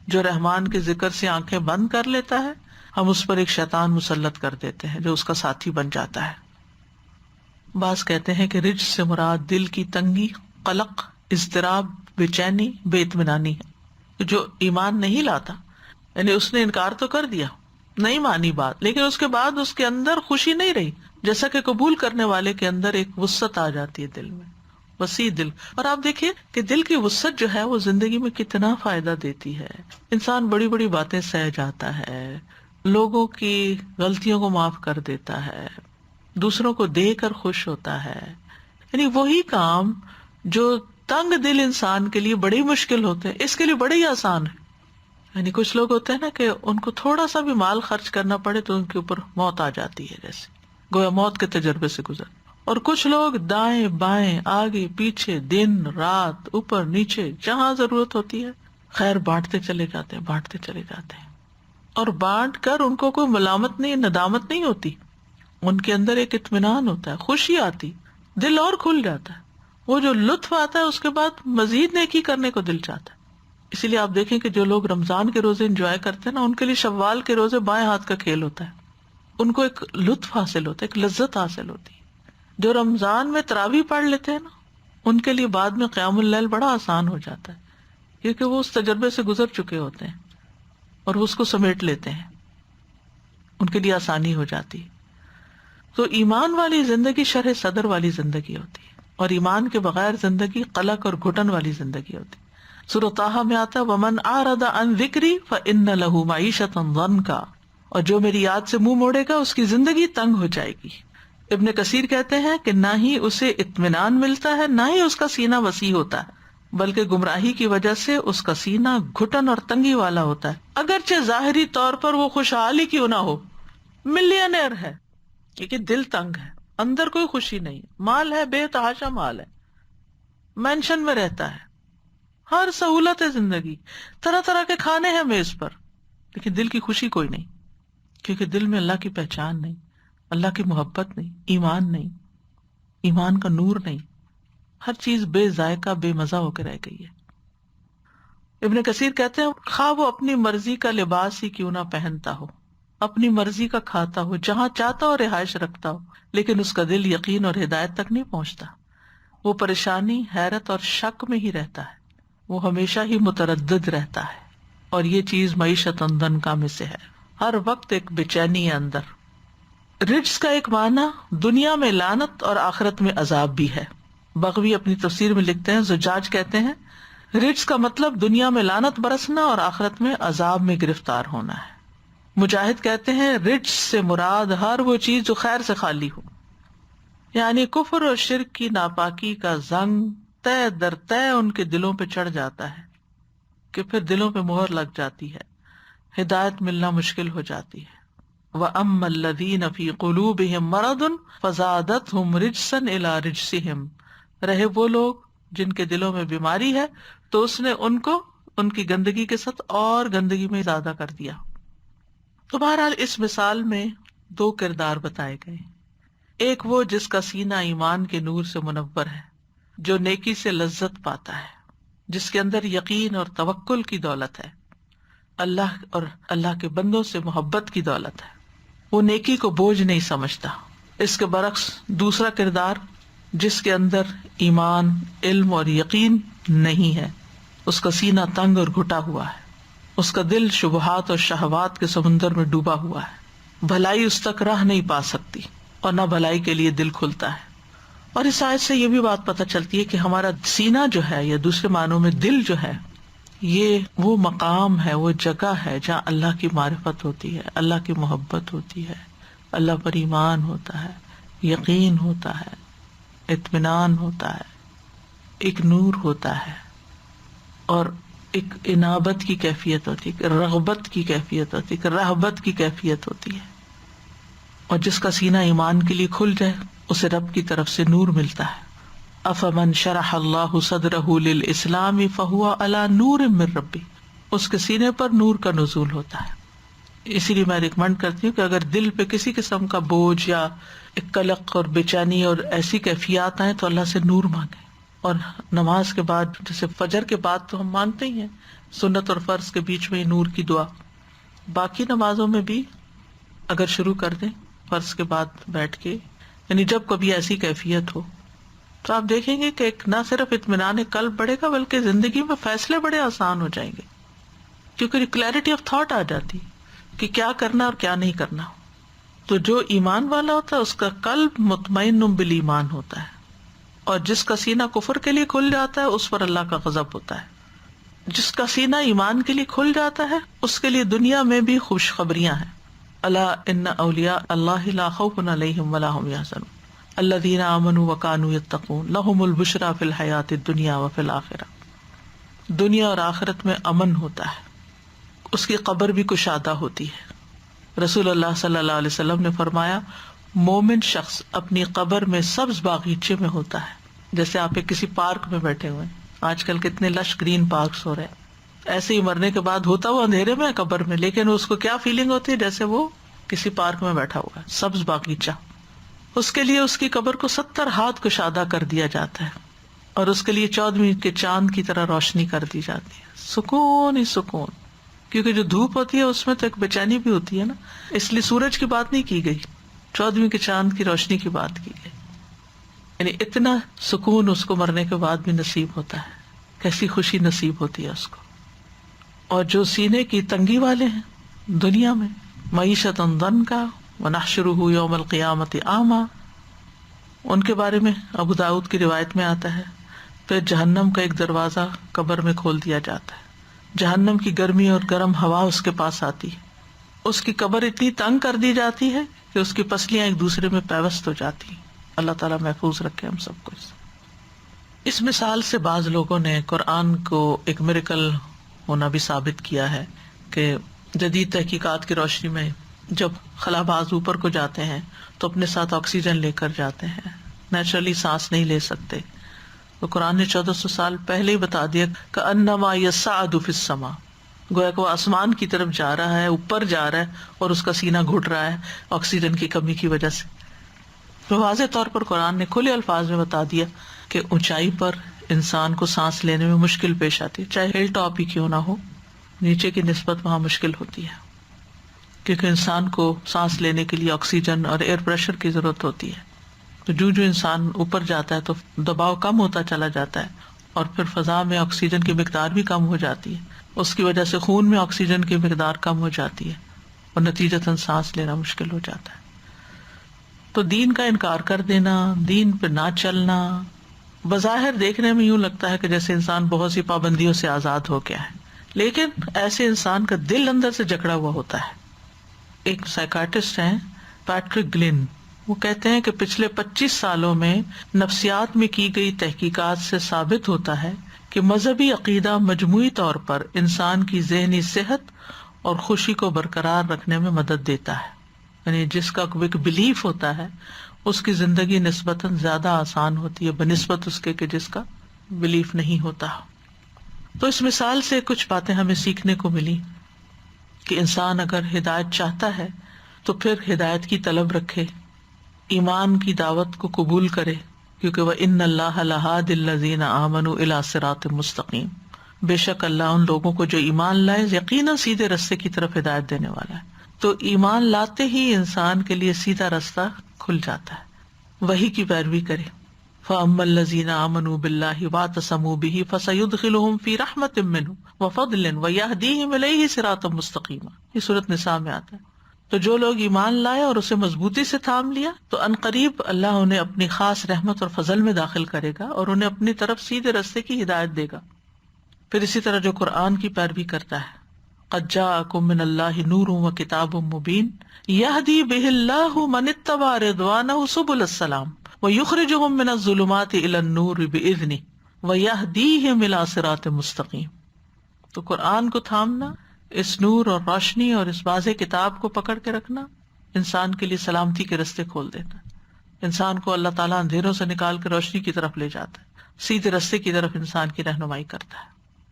جو رحمان کے ذکر سے آنکھیں بند کر لیتا ہے ہم اس پر ایک شیطان مسلط کر دیتے ہیں جو اس کا ساتھی بن جاتا ہے. بعض کہتے ہیں کہ رجس سے مراد دل کی تنگی، قلق، اضطراب، بے چینی، بے اطمینانی ہے. جو ایمان نہیں لاتا، یعنی اس نے انکار تو کر دیا، نہیں مانی بات، لیکن اس کے بعد اس کے اندر خوشی نہیں رہی، جیسا کہ قبول کرنے والے کے اندر ایک وسعت آ جاتی ہے دل میں، وسیع دل. اور آپ دیکھیے کہ دل کی وسعت جو ہے وہ زندگی میں کتنا فائدہ دیتی ہے. انسان بڑی بڑی باتیں سہ جاتا ہے، لوگوں کی غلطیوں کو معاف کر دیتا ہے، دوسروں کو دے کر خوش ہوتا ہے. یعنی وہی کام جو تنگ دل انسان کے لیے بڑی مشکل ہوتے ہیں اس کے لیے بڑے ہی آسان ہے. یعنی کچھ لوگ ہوتے ہیں نا کہ ان کو تھوڑا سا بھی مال خرچ کرنا پڑے تو ان کے اوپر موت آ جاتی ہے، جیسے گویا موت کے تجربے سے گزر. اور کچھ لوگ دائیں بائیں آگے پیچھے دن رات اوپر نیچے جہاں ضرورت ہوتی ہے خیر بانٹتے چلے جاتے ہیں اور بانٹ کر ان کو کوئی ملامت نہیں، ندامت نہیں ہوتی، ان کے اندر ایک اطمینان ہوتا ہے، خوشی آتی، دل اور کھل جاتا ہے. وہ جو لطف آتا ہے اس کے بعد مزید نیکی کرنے کو دل چاہتا ہے. اسی لیے آپ دیکھیں کہ جو لوگ رمضان کے روزے انجوائے کرتے ہیں نا ان کے لیے شوال کے روزے بائیں ہاتھ کا کھیل ہوتا ہے. ان کو ایک لطف حاصل ہوتا ہے، ایک لذت حاصل ہوتی ہے. جو رمضان میں تراویح پڑھ لیتے ہیں نا ان کے لیے بعد میں قیام اللیل بڑا آسان ہو جاتا ہے، کیونکہ وہ اس تجربے سے گزر چکے ہوتے ہیں اور وہ اس کو سمیٹ لیتے ہیں، ان کے لیے آسانی ہو جاتی ہے. تو ایمان والی زندگی شرح صدر والی زندگی ہوتی ہے، اور ایمان کے بغیر زندگی قلق اور گھٹن والی زندگی ہوتی ہے. سورۃ طٰہٰ میں آتا ہے وَمَنْ أَعْرَضَ عَنْ ذِكْرِي فَإِنَّ لَهُ مَعِيشَةً ضَنْكًا، اور جو میری یاد سے منہ موڑے گا اس کی زندگی تنگ ہو جائے گی. ابن کثیر کہتے ہیں کہ نہ ہی اسے اطمینان ملتا ہے نہ ہی اس کا سینہ وسیع ہوتا ہے، بلکہ گمراہی کی وجہ سے اس کا سینہ گھٹن اور تنگی والا ہوتا ہے، اگرچہ ظاہری طور پر وہ خوشحال ہی کیوں نہ ہو، ملینئر ہے لیکن دل تنگ ہے، اندر کوئی خوشی نہیں، مال ہے بے تحاشا مال ہے، مینشن میں رہتا ہے، ہر سہولت ہے زندگی، طرح طرح کے کھانے ہیں میز پر، لیکن دل کی خوشی کوئی نہیں، کیونکہ دل میں اللہ کی پہچان نہیں، اللہ کی محبت نہیں، ایمان نہیں، ایمان کا نور نہیں، ہر چیز بے ذائقہ بے مزہ ہو کے رہ گئی ہے. ابن کثیر کہتے ہیں خواہ وہ اپنی مرضی کا لباس ہی کیوں نہ پہنتا ہو، اپنی مرضی کا کھاتا ہو، جہاں چاہتا ہو رہائش رکھتا ہو، لیکن اس کا دل یقین اور ہدایت تک نہیں پہنچتا، وہ پریشانی، حیرت اور شک میں ہی رہتا ہے، وہ ہمیشہ ہی متردد رہتا ہے، اور یہ چیز معیشت ضنکا میں سے ہے، ہر وقت ایک بے چینی ہے اندر. رجس کا ایک معنی دنیا میں لعنت اور آخرت میں عذاب بھی ہے. بغوی اپنی تفسیر میں لکھتے ہیں، زجاج کہتے ہیں رجس کا مطلب دنیا میں لعنت برسنا اور آخرت میں عذاب میں گرفتار ہونا ہے. مجاہد کہتے ہیں رجس سے مراد ہر وہ چیز جو خیر سے خالی ہو، یعنی کفر اور شرک کی ناپاکی کا زنگ طے در طے ان کے دلوں پہ چڑھ جاتا ہے کہ پھر دلوں پہ مہر لگ جاتی ہے، ہدایت ملنا مشکل ہو جاتی ہے. وَأَمَّا الَّذِينَ فِي قُلُوبِهِم مَرَضٌ فَزَادَتْهُمْ رِجْسًا إِلَىٰ رِجْسِهِمْ، رہے وہ لوگ جن کے دلوں میں بیماری ہے تو اس نے ان کو ان کی گندگی کے ساتھ اور گندگی میں زیادہ کر دیا. تو بہرحال اس مثال میں دو کردار بتائے گئے، ایک وہ جس کا سینہ ایمان کے نور سے منور ہے، جو نیکی سے لذت پاتا ہے، جس کے اندر یقین اور توکل کی دولت ہے، اللہ اور اللہ کے بندوں سے محبت کی دولت ہے، وہ نیکی کو بوجھ نہیں سمجھتا. اس کے برعکس دوسرا کردار جس کے اندر ایمان، علم اور یقین نہیں ہے، اس کا سینہ تنگ اور گھٹا ہوا ہے، اس کا دل شبہات اور شہوات کے سمندر میں ڈوبا ہوا ہے، بھلائی اس تک راہ نہیں پا سکتی اور نہ بھلائی کے لیے دل کھلتا ہے. اور اس آیت سے یہ بھی بات پتہ چلتی ہے کہ ہمارا سینہ جو ہے، یا دوسرے معنوں میں دل جو ہے، یہ وہ مقام ہے، وہ جگہ ہے جہاں اللہ کی معرفت ہوتی ہے، اللہ کی محبت ہوتی ہے، اللہ پر ایمان ہوتا ہے، یقین ہوتا ہے، اطمینان ہوتا ہے، ایک نور ہوتا ہے، اور ایک انابت کی کیفیت ہوتی ہے، رغبت کی کیفیت ہوتی ہے، رہبت کی کیفیت ہوتی ہے. اور جس کا سینہ ایمان کے لیے کھل جائے اسے رب کی طرف سے نور ملتا ہے. افمن شرح اللہ صدرہ للاسلام فہو علی نور من ربہ، اس کے سینے پر نور کا نزول ہوتا ہے. اسی لیے میں ریکمینڈ کرتی ہوں کہ اگر دل پہ کسی قسم کا بوجھ یا ایک قلق اور بے چینی اور ایسی کیفیات آئیں تو اللہ سے نور مانگیں. اور نماز کے بعد، جیسے فجر کے بعد تو ہم مانتے ہی ہیں، سنت اور فرض کے بیچ میں نور کی دعا، باقی نمازوں میں بھی اگر شروع کر دیں فرض کے بعد بیٹھ کے، یعنی جب کبھی ایسی کیفیت ہو تو آپ دیکھیں گے کہ ایک نہ صرف اطمینان قلب بڑھے گا بلکہ زندگی میں فیصلے بڑے آسان ہو جائیں گے، کیونکہ کلیئرٹی آف تھاٹ آ جاتی کہ کیا کرنا اور کیا نہیں کرنا. تو جو ایمان والا ہوتا ہے اس کا قلب مطمئن بالایمان ہوتا ہے، اور جس کا سینہ کفر کے لیے کھل جاتا ہے اس پر اللہ کا غضب ہوتا ہے. جس کا سینہ ایمان کے لیے کھل جاتا ہے اس کے لیے دنیا میں بھی خوشخبریاں ہیں. الا ان اولیاء اللہ لا خوف علیہم ولا هم يحزنون الذین آمنوا وکانوا یتقون لهم البشری فی الحیاۃ الدنیا وفی الآخرہ. دنیا اور آخرت میں امن ہوتا ہے، اس کی قبر بھی کشادہ ہوتی ہے. رسول اللہ صلی اللہ علیہ وسلم نے فرمایا مومن شخص اپنی قبر میں سبز باغیچے میں ہوتا ہے، جیسے آپ ایک کسی پارک میں بیٹھے ہوئے ہیں. آج کل کتنے لش گرین پارکس ہو رہے ہیں. ایسے ہی مرنے کے بعد ہوتا وہ اندھیرے میں قبر میں، لیکن اس کو کیا فیلنگ ہوتی ہے؟ جیسے وہ کسی پارک میں بیٹھا ہوا ہے، سبز باغیچہ. اس کے لیے اس کی قبر کو 70 ہاتھ کشادہ کر دیا جاتا ہے، اور اس کے لیے 14ویں کے چاند کی طرح روشنی کر دی جاتی ہے. سکون ہی سکون، کیونکہ جو دھوپ ہوتی ہے اس میں تو ایک بے چینی بھی ہوتی ہے نا، اس لیے سورج کی بات نہیں کی گئی، 14ویں کے چاند کی روشنی کی بات کی گئی. یعنی اتنا سکون اس کو مرنے کے بعد بھی نصیب ہوتا ہے، کیسی خوشی نصیب ہوتی ہے اس کو. اور جو سینے کی تنگی والے ہیں دنیا میں، معیشت ضنکا ونحشرہ یوم القیامت اعمی، ان کے بارے میں ابو داؤد کی روایت میں آتا ہے پھر جہنم کا ایک دروازہ قبر میں کھول دیا جاتا ہے. جہنم کی گرمی اور گرم ہوا اس کے پاس آتی ہے، اس کی قبر اتنی تنگ کر دی جاتی ہے کہ اس کی پسلیاں ایک دوسرے میں پیوست ہو جاتی ہیں. اللہ تعالیٰ محفوظ رکھے ہم سب کو. اس مثال سے بعض لوگوں نے قرآن کو ایک میریکل ہونا بھی ثابت کیا ہے کہ جدید تحقیقات کی روشنی میں جب خلا باز اوپر کو جاتے ہیں تو اپنے ساتھ آکسیجن لے کر جاتے ہیں، نیچرلی سانس نہیں لے سکتے. تو قرآن نے 1400 سال پہلے ہی بتا دیا کہ انما یصعد فی السماء، گویا کہ وہ آسمان کی طرف جا رہا ہے، اوپر جا رہا ہے، اور اس کا سینہ گھٹ رہا ہے آکسیجن کی کمی کی وجہ سے. تو واضح طور پر قرآن نے کھلے الفاظ میں بتا دیا کہ اونچائی پر انسان کو سانس لینے میں مشکل پیش آتی ہے، چاہے ہل ٹاپ ہی کیوں نہ ہو، نیچے کی نسبت وہاں مشکل ہوتی ہے، کیونکہ انسان کو سانس لینے کے لیے آکسیجن اور ایئر پریشر کی ضرورت ہوتی ہے. تو جو انسان اوپر جاتا ہے تو دباؤ کم ہوتا چلا جاتا ہے، اور پھر فضا میں آکسیجن کی مقدار بھی کم ہو جاتی ہے، اس کی وجہ سے خون میں آکسیجن کی مقدار کم ہو جاتی ہے، اور نتیجتاً سانس لینا مشکل ہو جاتا ہے. تو دین کا انکار کر دینا، دین پہ نہ چلنا، بظاہر دیکھنے میں یوں لگتا ہے کہ جیسے انسان بہت سی پابندیوں سے آزاد ہو گیا ہے، لیکن ایسے انسان کا دل اندر سے جکڑا ہوا ہوتا ہے. ایک سائیکاٹرسٹ ہیں پیٹرک گلن، وہ کہتے ہیں کہ پچھلے 25 سالوں میں نفسیات میں کی گئی تحقیقات سے ثابت ہوتا ہے کہ مذہبی عقیدہ مجموعی طور پر انسان کی ذہنی صحت اور خوشی کو برقرار رکھنے میں مدد دیتا ہے. یعنی جس کا ایک بلیف ہوتا ہے اس کی زندگی نسبتاً زیادہ آسان ہوتی ہے بنسبت اس کے کہ جس کا بلیف نہیں ہوتا. تو اس مثال سے کچھ باتیں ہمیں سیکھنے کو ملی کہ انسان اگر ہدایت چاہتا ہے تو پھر ہدایت کی طلب رکھے، ایمان کی دعوت کو قبول کرے، کیونکہ وَإِنَّ اللَّهَ لَهَادِ الَّذِينَ آمَنُوا إِلَىٰ صِرَاطٍ مُسْتَقِيمٍ، بے شک اللہ ان لوگوں کو جو ایمان لائے یقیناً سیدھے رستے کی طرف ہدایت دینے والا ہے. تو ایمان لاتے ہی انسان کے لیے سیدھا رستہ کھل جاتا ہے، وہی کی پیروی کرے. فَأَمَّا الَّذِينَ آمَنُوا بِاللَّهِ وَاعْتَصَمُوا بِهِ فَسَيُدْخِلُهُمْ فِي رَحْمَةٍ مِّنْهُ وَفَضْلٍ وَيَهْدِيهِمْ إِلَيْهِ صِرَاطًا مُسْتَقِيمًا. یہ سورۃ نساء میں آتا ہے. تو جو لوگ ایمان لائے اور اسے مضبوطی سے تھام لیا تو عنقریب اللہ انہیں اپنی خاص رحمت اور فضل میں داخل کرے گا اور انہیں اپنی طرف سیدھے راستے کی ہدایت دے گا۔ پھر اسی طرح جو قرآن کی پیروی کرتا ہے، قد جاءکم من اللہ نور و کتاب مبین یہدی بہ اللہ من اتبع رضوانہ سبل السلام ویخرجہم من الظلمات الی النور بإذنہ ویہدیہم الی صراط مستقیم۔ تو قرآن کو تھامنا، اس نور اور روشنی اور اس واضح کتاب کو پکڑ کے رکھنا انسان کے لیے سلامتی کے راستے کھول دیتا ہے۔ انسان کو اللہ تعالیٰ اندھیروں سے نکال کے روشنی کی طرف لے جاتا ہے، سیدھے راستے کی طرف انسان کی رہنمائی کرتا ہے۔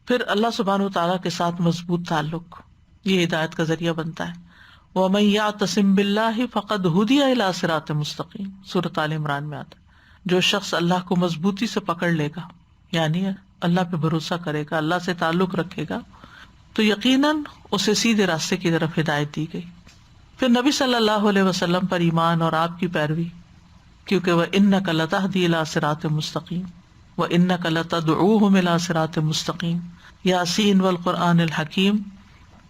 پھر اللہ سبحانہ وتعالیٰ کے ساتھ مضبوط تعلق، یہ ہدایت کا ذریعہ بنتا ہے۔ وَمَن يَعْتَصِم بِاللَّهِ فَقَدْ هُدِيَ إِلَىٰ صِرَاطٍ مُسْتَقِيمٍ، سورۃ آل عمران میں آتا ہے۔ جو شخص اللہ کو مضبوطی سے پکڑ لے گا، یعنی اللہ پہ بھروسہ کرے گا، اللہ سے تعلق رکھے گا، تو یقیناً اسے سیدھے راستے کی طرف ہدایت دی گئی۔ پھر نبی صلی اللہ علیہ وسلم پر ایمان اور آپ کی پیروی، کیونکہ وَإِنَّكَ لَتَهْدِي إِلَىٰ صِرَاطٍ مُسْتَقِيمٍ وَإِنَّكَ لَتَدْعُوهُمْ إِلَىٰ صِرَاطٍ مُسْتَقِيمٍ یاسین والقرآن الحکیم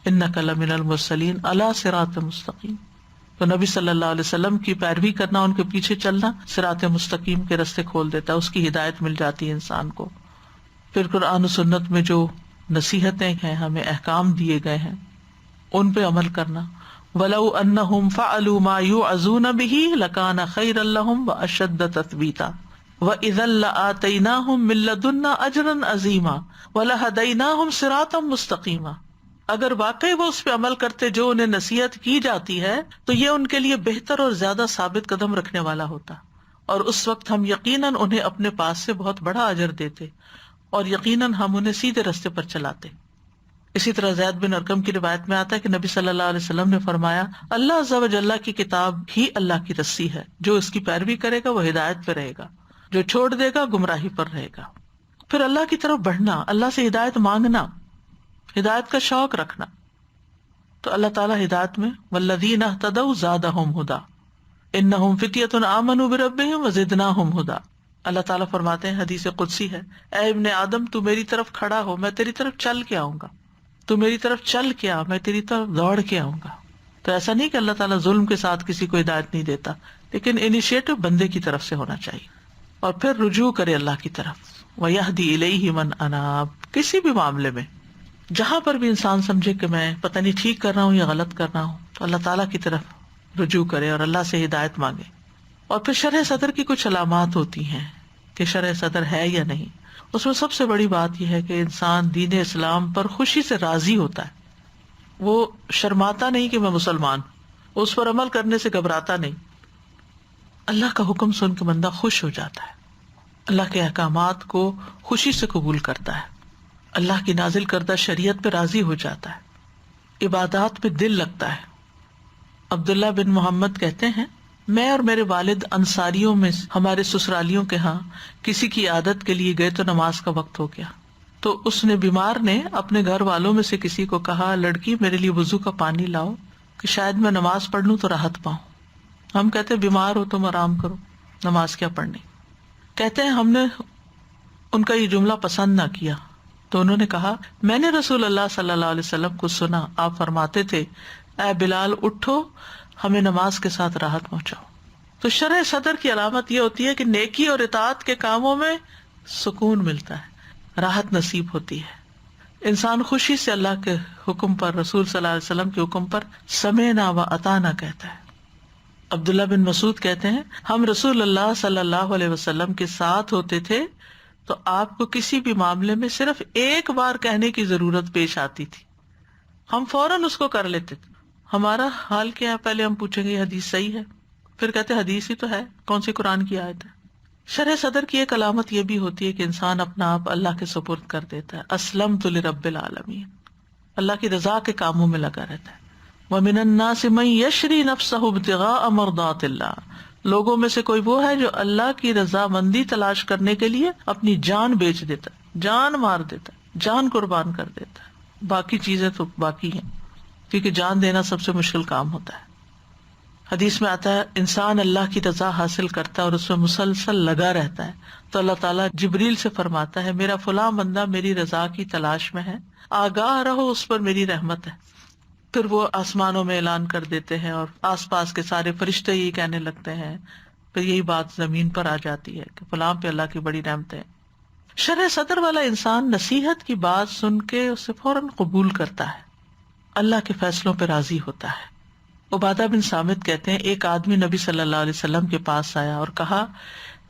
انک لمن المرسلین علی صراط مستقیم۔ تو نبی صلی اللہ علیہ وسلم کی پیروی کرنا، ان کے پیچھے چلنا صراط مستقیم کے راستے کھول دیتا ہے، اس کی ہدایت مل جاتی ہے انسان کو۔ پھر قرآن و سنت میں جو نصیحتیں ہیں، ہمیں احکام دیے گئے ہیں، ان پہ عمل کرنا۔ وَلَوْ أَنَّهُمْ فَعَلُوا مَا يُوعَظُونَ بِهِ لَكَانَ خَيْرًا لَهُمْ وَأَشَدَّ تَثْبِيتًا وَإِذًا لَآتَيْنَاهُمْ مِن لَّدُنَّا أَجْرًا عَظِيمًا وَلَهَدَيْنَاهُمْ صِرَاطًا مُسْتَقِيمًا۔ اگر واقعی وہ اس پہ عمل کرتے جو انہیں نصیحت کی جاتی ہے تو یہ ان کے لیے بہتر اور زیادہ ثابت قدم رکھنے والا ہوتا، اور اس وقت ہم یقیناً انہیں اپنے پاس سے بہت بڑا اجر دیتے اور یقیناً ہم انہیں سیدھے راستے پر چلاتے۔ اسی طرح زید بن ارقم کی روایت میں آتا ہے کہ نبی صلی اللہ علیہ وسلم نے فرمایا، اللہ عز و جل کی کتاب ہی اللہ کی رسی ہے، جو اس کی پیروی کرے گا وہ ہدایت پہ رہے گا، جو چھوڑ دے گا گمراہی پر رہے گا۔ پھر اللہ کی طرف بڑھنا، اللہ سے ہدایت مانگنا، ہدایت کا شوق رکھنا۔ تو اللہ تعالیٰ ہدایت میں والذین اہتدوا زادہم ہدی انہم فتیۃ آمنوا بربہم وزدناہم ہدی۔ اللہ تعالیٰ فرماتے ہیں، حدیث قدسی ہے، اے ابن آدم تو میری طرف کھڑا ہو، میں تیری طرف چل کے آؤں گا، تو میری طرف چل کے آ، میں تیری طرف دوڑ کے آؤں گا۔ تو ایسا نہیں کہ اللہ تعالیٰ ظلم کے ساتھ کسی کو ہدایت نہیں دیتا، لیکن انیشیٹو بندے کی طرف سے ہونا چاہیے، اور پھر رجوع کرے اللہ کی طرف۔ وَيَهْدِي إِلَيْهِ مَنْ أَنَابَ، کسی بھی معاملے میں جہاں پر بھی انسان سمجھے کہ میں پتہ نہیں ٹھیک کر رہا ہوں یا غلط کر رہا ہوں، تو اللہ تعالیٰ کی طرف رجوع کرے اور اللہ سے ہدایت مانگے۔ اور پھر شرح صدر کی کچھ علامات ہوتی ہیں کہ شرح صدر ہے یا نہیں۔ اس میں سب سے بڑی بات یہ ہے کہ انسان دین اسلام پر خوشی سے راضی ہوتا ہے، وہ شرماتا نہیں کہ میں مسلمان ہوں، اس پر عمل کرنے سے گھبراتا نہیں۔ اللہ کا حکم سن کے بندہ خوش ہو جاتا ہے، اللہ کے احکامات کو خوشی سے قبول کرتا ہے، اللہ کی نازل کردہ شریعت پہ راضی ہو جاتا ہے، عبادات پہ دل لگتا ہے۔ عبداللہ بن محمد کہتے ہیں، میں اور میرے والد انصاریوں میں ہمارے سسرالیوں کے ہاں کسی کی عادت کے لیے گئے تو نماز کا وقت ہو گیا، تو اس نے بیمار نے اپنے گھر والوں میں سے کسی کو کہا، لڑکی میرے لیے وضو کا پانی لاؤ کہ شاید میں نماز پڑھ لوں تو راحت پاؤں۔ ہم کہتے بیمار ہو تم آرام کرو، نماز کیا پڑھنی۔ کہتے ہیں ہم نے ان کا یہ جملہ پسند نہ کیا، تو انہوں نے کہا، میں نے رسول اللہ صلی اللہ علیہ وسلم کو سنا، آپ فرماتے تھے، اے بلال اٹھو، ہمیں نماز کے ساتھ راحت پہنچاؤ۔ تو شرح صدر کی علامت یہ ہوتی ہے کہ نیکی اور اطاعت کے کاموں میں سکون ملتا ہے، راحت نصیب ہوتی ہے، انسان خوشی سے اللہ کے حکم پر، رسول صلی اللہ علیہ وسلم کے حکم پر سمعنا و اطعنا کہتا ہے۔ عبداللہ بن مسعود کہتے ہیں، ہم رسول اللہ صلی اللہ علیہ وسلم کے ساتھ ہوتے تھے تو آپ کو کسی بھی معاملے میں صرف ایک بار کہنے کی ضرورت پیش آتی تھی، ہم فوراً اس کو کر لیتے تھے۔ ہمارا حال کیا ہے، پہلے ہم پوچھیں گے یہ حدیث صحیح ہے، پھر کہتے حدیث ہی تو ہے، کون سی قرآن کی آیت ہے۔ شرح صدر کی ایک علامت یہ بھی ہوتی ہے کہ انسان اپنا آپ اللہ کے سپرد کر دیتا ہے، اسلمت لرب العالمین، اللہ کی رضا کے کاموں میں لگا رہتا ہے۔ وَمِنَ النَّاسِ مَن يَشْرِي نَفْسَهُ ابْتِغَاءَ مَرْضَاتِ اللَّهِ، لوگوں میں سے کوئی وہ ہے جو اللہ کی رضا مندی تلاش کرنے کے لیے اپنی جان بیچ دیتا ہے، جان مار دیتا ہے، جان قربان کر دیتا ہے، باقی چیزیں تو باقی ہیں، کیونکہ جان دینا سب سے مشکل کام ہوتا ہے۔ حدیث میں آتا ہے، انسان اللہ کی رضا حاصل کرتا ہے اور اس میں مسلسل لگا رہتا ہے تو اللہ تعالیٰ جبریل سے فرماتا ہے، میرا فلاں بندہ میری رضا کی تلاش میں ہے، آگاہ رہو، اس پر میری رحمت ہے۔ پھر وہ آسمانوں میں اعلان کر دیتے ہیں اور آس پاس کے سارے فرشتے یہی کہنے لگتے ہیں، پھر یہی بات زمین پر آ جاتی ہے کہ فلاں پہ اللہ کی بڑی نعمتیں۔ شرح صدر والا انسان نصیحت کی بات سن کے اسے فوراً قبول کرتا ہے، اللہ کے فیصلوں پہ راضی ہوتا ہے۔ عبادہ بن صامت کہتے ہیں ایک آدمی نبی صلی اللہ علیہ وسلم کے پاس آیا اور کہا،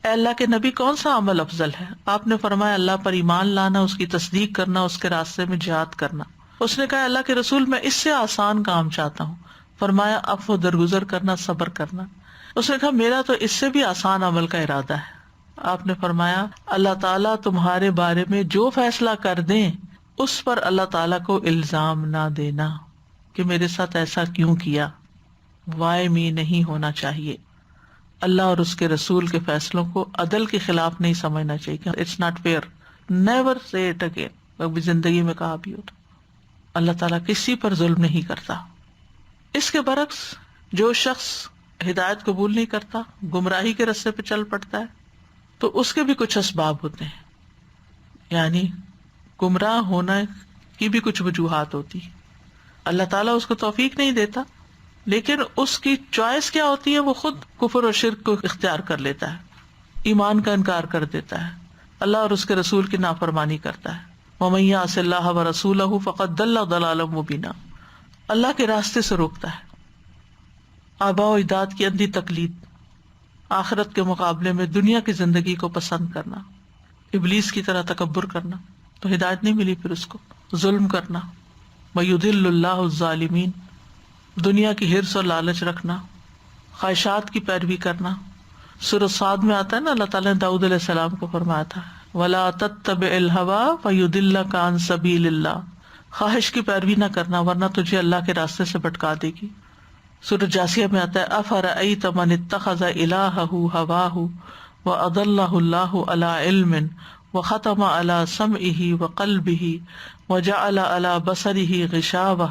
اے اللہ کے نبی، کون سا عمل افضل ہے؟ آپ نے فرمایا اللہ پر ایمان لانا، اس کی تصدیق کرنا، اس کے راستے میں جہاد کرنا۔ اس نے کہا اللہ کے رسول، میں اس سے آسان کام چاہتا ہوں۔ فرمایا عفو درگزر کرنا، صبر کرنا۔ اس نے کہا میرا تو اس سے بھی آسان عمل کا ارادہ ہے۔ آپ نے فرمایا اللہ تعالیٰ تمہارے بارے میں جو فیصلہ کر دیں اس پر اللہ تعالیٰ کو الزام نہ دینا کہ میرے ساتھ ایسا کیوں کیا، وائی می نہیں ہونا چاہیے۔ اللہ اور اس کے رسول کے فیصلوں کو عدل کے خلاف نہیں سمجھنا چاہیے کہ اٹس ناٹ فیئر، نیور سے اٹ اگین۔ ابھی زندگی میں کہا بھی ہوتا، اللہ تعالیٰ کسی پر ظلم نہیں کرتا۔ اس کے برعکس جو شخص ہدایت قبول نہیں کرتا، گمراہی کے راستے پہ چل پڑتا ہے، تو اس کے بھی کچھ اسباب ہوتے ہیں، یعنی گمراہ ہونا کی بھی کچھ وجوہات ہوتی ہے۔ اللہ تعالیٰ اس کو توفیق نہیں دیتا، لیکن اس کی چوائس کیا ہوتی ہے؟ وہ خود کفر اور شرک کو اختیار کر لیتا ہے، ایمان کا انکار کر دیتا ہے، اللہ اور اس کے رسول کی نافرمانی کرتا ہے۔ وَمَن يَعْصِ اللَّهَ وَرَسُولَهُ فَقَدْ ضَلَّ ضَلَالًا مُبِينًا، اللہ کے راستے سے روکتا ہے۔ آباء و اجداد کی اندھی تقلید، آخرت کے مقابلے میں دنیا کی زندگی کو پسند کرنا، ابلیس کی طرح تکبر کرنا، تو ہدایت نہیں ملی۔ پھر اس کو ظلم کرنا، وَيُضِلُّ اللَّهُ الظَّالِمِينَ، دنیا کی حرص اور لالچ رکھنا، خواہشات کی پیروی کرنا۔ سورۃ صاد میں آتا ہے نا، اللہ تعالیٰ نے داؤد علیہ السلام کو فرمایا تھا وَلَا تَتَّبِعِ الْهَوَىٰ فَيُضِلَّكَ عَن سَبِيلِ اللَّهِ، خواہش کی پیروی نہ کرنا ورنہ تجھے اللہ کے راستے سے بھٹکا دے گی۔ سورۃ جاسیہ میں آتا ہے أَفَرَأَيْتَ مَنِ اتَّخَذَ إِلَٰهَهُ هَوَاهُ وَأَضَلَّهُ اللَّهُ عَلَىٰ عِلْمٍ وَخَتَمَ عَلَىٰ سَمْعِهِ وَقَلْبِهِ وَجَعَلَ عَلَىٰ بَصَرِهِ غِشَاوَةً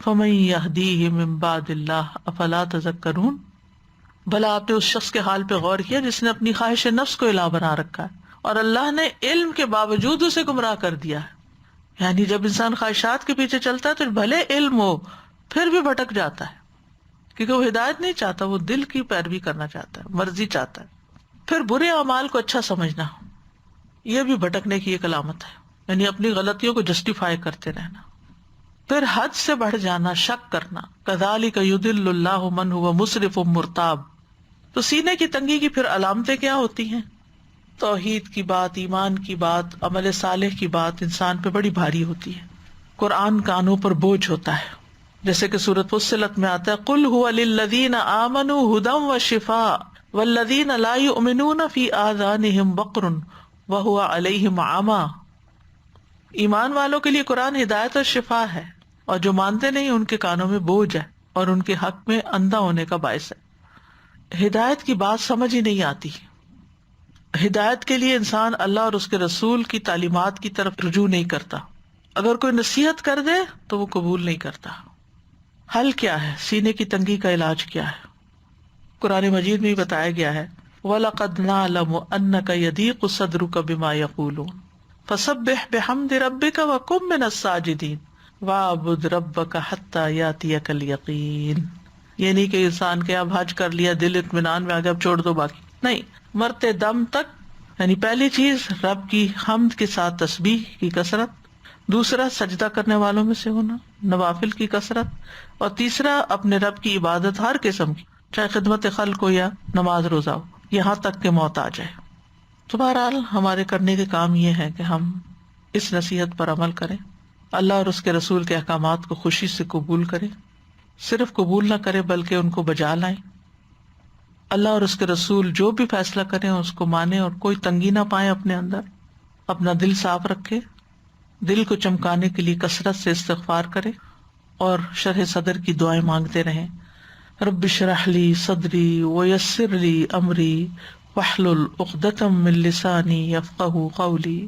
فَمَن يَهْدِيهِ مِن بَعْدِ اللَّهِ أَفَلَا تَذَكَّرُونَ۔ بھلا آپ نے اس شخص کے حال پہ غور کیا جس نے اپنی خواہش نفس کو الہ بنا رکھا ہے اور اللہ نے علم کے باوجود اسے گمراہ کر دیا ہے۔ یعنی جب انسان خواہشات کے پیچھے چلتا ہے تو بھلے علم ہو پھر بھی بھٹک جاتا ہے، کیونکہ وہ ہدایت نہیں چاہتا، وہ دل کی پیروی کرنا چاہتا ہے، مرضی چاہتا ہے۔ پھر برے اعمال کو اچھا سمجھنا، یہ بھی بھٹکنے کی ایک علامت ہے، یعنی اپنی غلطیوں کو جسٹیفائی کرتے رہنا۔ پھر حد سے بڑھ جانا، شک کرنا، کذالک یضل اللہ من هو مسرف مرتاب۔ تو سینے کی تنگی کی پھر علامتیں کیا ہوتی ہیں؟ توحید کی بات، ایمان کی بات، عمل صالح کی بات انسان پہ بڑی بھاری ہوتی ہے، قرآن کانوں پر بوجھ ہوتا ہے، جیسے کہ سورۃ فصلت میں آتا ہے قل هو للذین آمنوا ھدی وشفاء والذین لا یؤمنون فی آذانہم وقر وہو علیہم عمی۔ ایمان والوں کے لیے قرآن ہدایت اور شفا ہے، اور جو مانتے نہیں ان کے کانوں میں بوجھ ہے اور ان کے حق میں اندھا ہونے کا باعث ہے۔ ہدایت کی بات سمجھ ہی نہیں آتی۔ ہدایت کے لیے انسان اللہ اور اس کے رسول کی تعلیمات کی طرف رجوع نہیں کرتا، اگر کوئی نصیحت کر دے تو وہ قبول نہیں کرتا۔ حل کیا ہے؟ سینے کی تنگی کا علاج کیا ہے؟ قرآن مجید میں بتایا گیا ہے وَلَقَدْ نَعْلَمُ أَنَّكَ يَضِيقُ صَدْرُكَ بِمَا يَقُولُونَ فَسَبِّحْ بِحَمْدِ رَبِّكَ وَكُن مِّنَ السَّاجِدِينَ وَاعْبُدْ رَبَّكَ حَتَّى يَأْتِيَكَ الْيَقِينُ۔ یہ نہیں کہ انسان کے اب حج کر لیا، دل اطمینان میں آ گیا، اب چھوڑ دو باقی، نہیں، مرتے دم تک۔ یعنی پہلی چیز رب کی حمد کے ساتھ تسبیح کی کثرت، دوسرا سجدہ کرنے والوں میں سے ہونا، نوافل کی کثرت، اور تیسرا اپنے رب کی عبادت ہر قسم کی، چاہے خدمت خلق ہو یا نماز روزہ ہو، یہاں تک کہ موت آ جائے۔ تو بہرحال ہمارے کرنے کے کام یہ ہے کہ ہم اس نصیحت پر عمل کریں، اللہ اور اس کے رسول کے احکامات کو خوشی سے قبول کریں، صرف قبول نہ کریں بلکہ ان کو بجا لائیں۔ اللہ اور اس کے رسول جو بھی فیصلہ کریں اس کو مانیں اور کوئی تنگی نہ پائیں اپنے اندر، اپنا دل صاف رکھے، دل کو چمکانے کے لیے کثرت سے استغفار کرے اور شرح صدر کی دعائیں مانگتے رہیں۔ رب اشرح لی صدری ویسر لی امری واحلل عقدۃ من لسانی یفقہوا قولی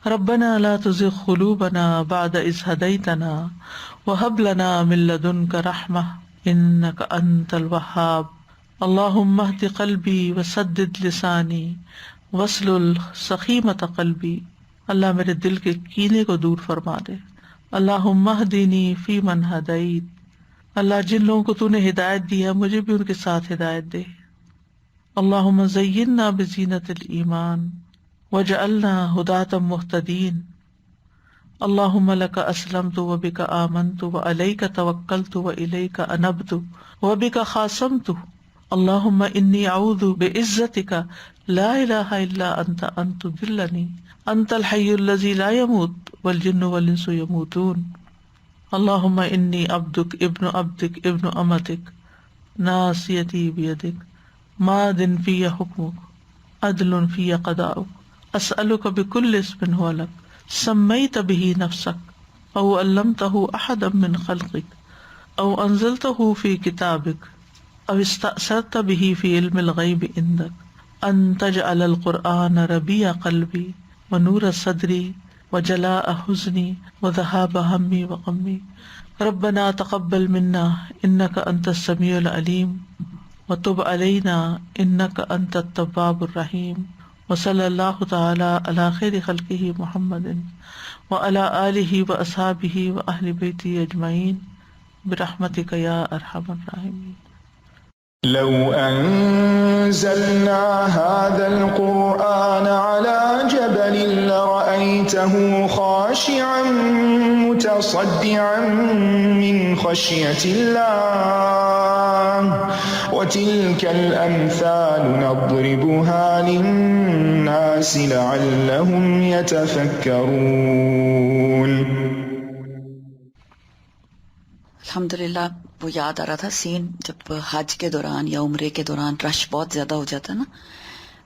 ربنا لا تزغ قلوبنا بعد اذ ہدیتنا وہب لنا من لدنک رحمہ انک انت الوہاب اللہم اہد قلبی وسدد لسانی واسلل سخیمۃ قلبی۔ اللہ میرے دل کے کینے کو دور فرما دے۔ اللہم اہدنی فیمن ہدیت اللہ جن لوگوں کو تو نے ہدایت دی ہے مجھے بھی ان کے ساتھ ہدایت دے. اللہم زیننا بزینت الایمان وجعلنا ہداۃ مہتدین. اللہم لک اسلمت وبک آمنت وعلیک توکلت والیک انبت وبک خاصمت. اللہم انی اعوذ بعزتک لا الہ الا انت ان تضلنی انت الحی الذی لا یموت والجن والانس یموتون. اللہم انی عبدک ابن عبدک ابن امتک ناصیتی بیدک ماض فی حکمک عدل فی قضاؤک اسألک بکل اسم هو لک سمیت به نفسک او علمتہ احدا من خلقک او انزلتہ فی کتابک او استأثرت به فی علم الغیب عندک ان تجعل القرآن ربیع قلبی ونور صدری وجلاء حزنی وذہاب ہمی وغمی. ربنا تقبل منا انک انت السمیع العلیم وتب علینا انک انت التواب الرحیم. وصلی اللہ تعالی علی خیر خلقہ محمد وعلی آلہ واصحابہ واہل بیتہ اجمعین برحمتک یا ارحم الراحمین. لو أنزلنا هذا القرآن على جبل لرأيته خاشعا متصدعا من خشية الله وتلك الأمثال نضربها للناس لعلهم يتفكرون. الحمدللہ وہ یاد آ رہا تھا سین جب حج کے دوران یا عمرے کے دوران رش بہت زیادہ ہو جاتا ہے نا،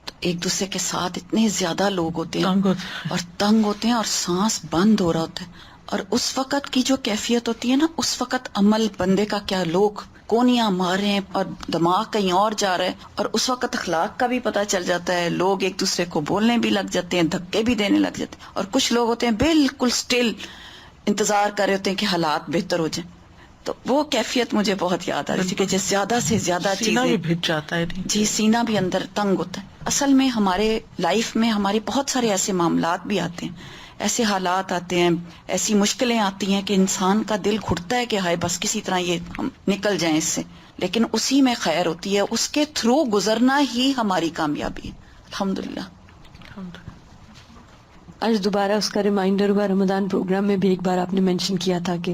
تو ایک دوسرے کے ساتھ اتنے زیادہ لوگ ہوتے ہیں اور تنگ ہوتے ہیں اور سانس بند ہو رہا ہوتا ہے، اور اس وقت کی جو کیفیت ہوتی ہے نا، اس وقت عمل بندے کا کیا، لوگ کونیاں مار رہے ہیں اور دماغ کہیں اور جا رہا ہے، اور اس وقت اخلاق کا بھی پتہ چل جاتا ہے، لوگ ایک دوسرے کو بولنے بھی لگ جاتے ہیں، دھکے بھی دینے لگ جاتے ہیں، اور کچھ لوگ ہوتے ہیں بالکل سٹل انتظار کر رہے ہوتے ہیں کہ حالات بہتر ہو جائیں. تو وہ کیفیت مجھے بہت یاد آ رہی تھی کہ جس زیادہ سے زیادہ سینہ بھی چیزیں بھج جاتا ہے. جی سینہ بھی اندر تنگ ہوتا ہے. اصل میں ہمارے لائف میں ہمارے بہت سارے ایسے معاملات بھی آتے ہیں، ایسے حالات آتے ہیں، ایسی مشکلیں آتی ہیں کہ انسان کا دل گھٹتا ہے کہ ہائے بس کسی طرح یہ ہم نکل جائیں اس سے، لیکن اسی میں خیر ہوتی ہے، اس کے تھرو گزرنا ہی ہماری کامیابی ہے. الحمدللہ. آج دوبارہ اس کا ریمائنڈر ہوا، رمضان پروگرام میں بھی ایک بار آپ نے مینشن کیا تھا کہ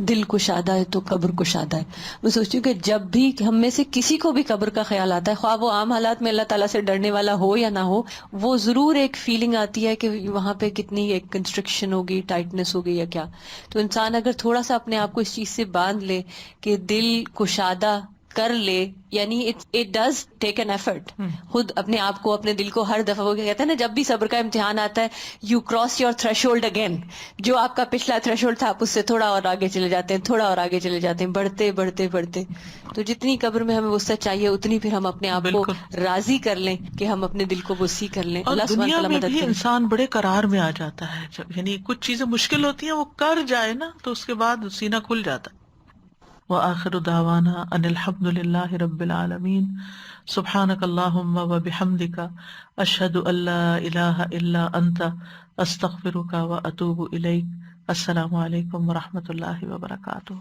دل کشادہ ہے تو قبر کشادہ ہے. میں سوچتی ہوں کہ جب بھی ہم میں سے کسی کو بھی قبر کا خیال آتا ہے، خواہ وہ عام حالات میں اللہ تعالیٰ سے ڈرنے والا ہو یا نہ ہو، وہ ضرور ایک فیلنگ آتی ہے کہ وہاں پہ کتنی ایک کنسٹرکشن ہوگی، ٹائٹنس ہوگی یا کیا. تو انسان اگر تھوڑا سا اپنے آپ کو اس چیز سے باندھ لے کہ دل کشادہ کر لے، یعنی it does take an effort. خود اپنے آپ کو، اپنے دل کو ہر دفعہ، وہ کہتے ہیں نا جب بھی صبر کا امتحان آتا ہے you cross your threshold again, جو آپ کا پچھلا تھریش ہولڈ تھا آپ اس سے تھوڑا اور آگے چلے جاتے ہیں، تھوڑا اور آگے چلے جاتے ہیں، بڑھتے بڑھتے بڑھتے. تو جتنی قبر میں ہمیں وسعت چاہیے اتنی پھر ہم اپنے آپ کو راضی کر لیں کہ ہم اپنے دل کو وسیع کر لیں. اور اللہ سبحانہ دنیا تعالیٰ میں مدد بھی کرے. انسان بڑے قرار میں آ جاتا ہے، یعنی کچھ چیزیں مشکل ہوتی ہیں وہ کر جائے نا تو اس کے بعد سینہ کھل جاتا ہے. وآخر دعوانا ان الحمد للہ رب العالمین. سبحانک اللہم وبحمدک اشہد ان لا الہ الا انت استغفرک واتوب الیک. السلام علیکم ورحمۃ اللہ وبرکاتہ.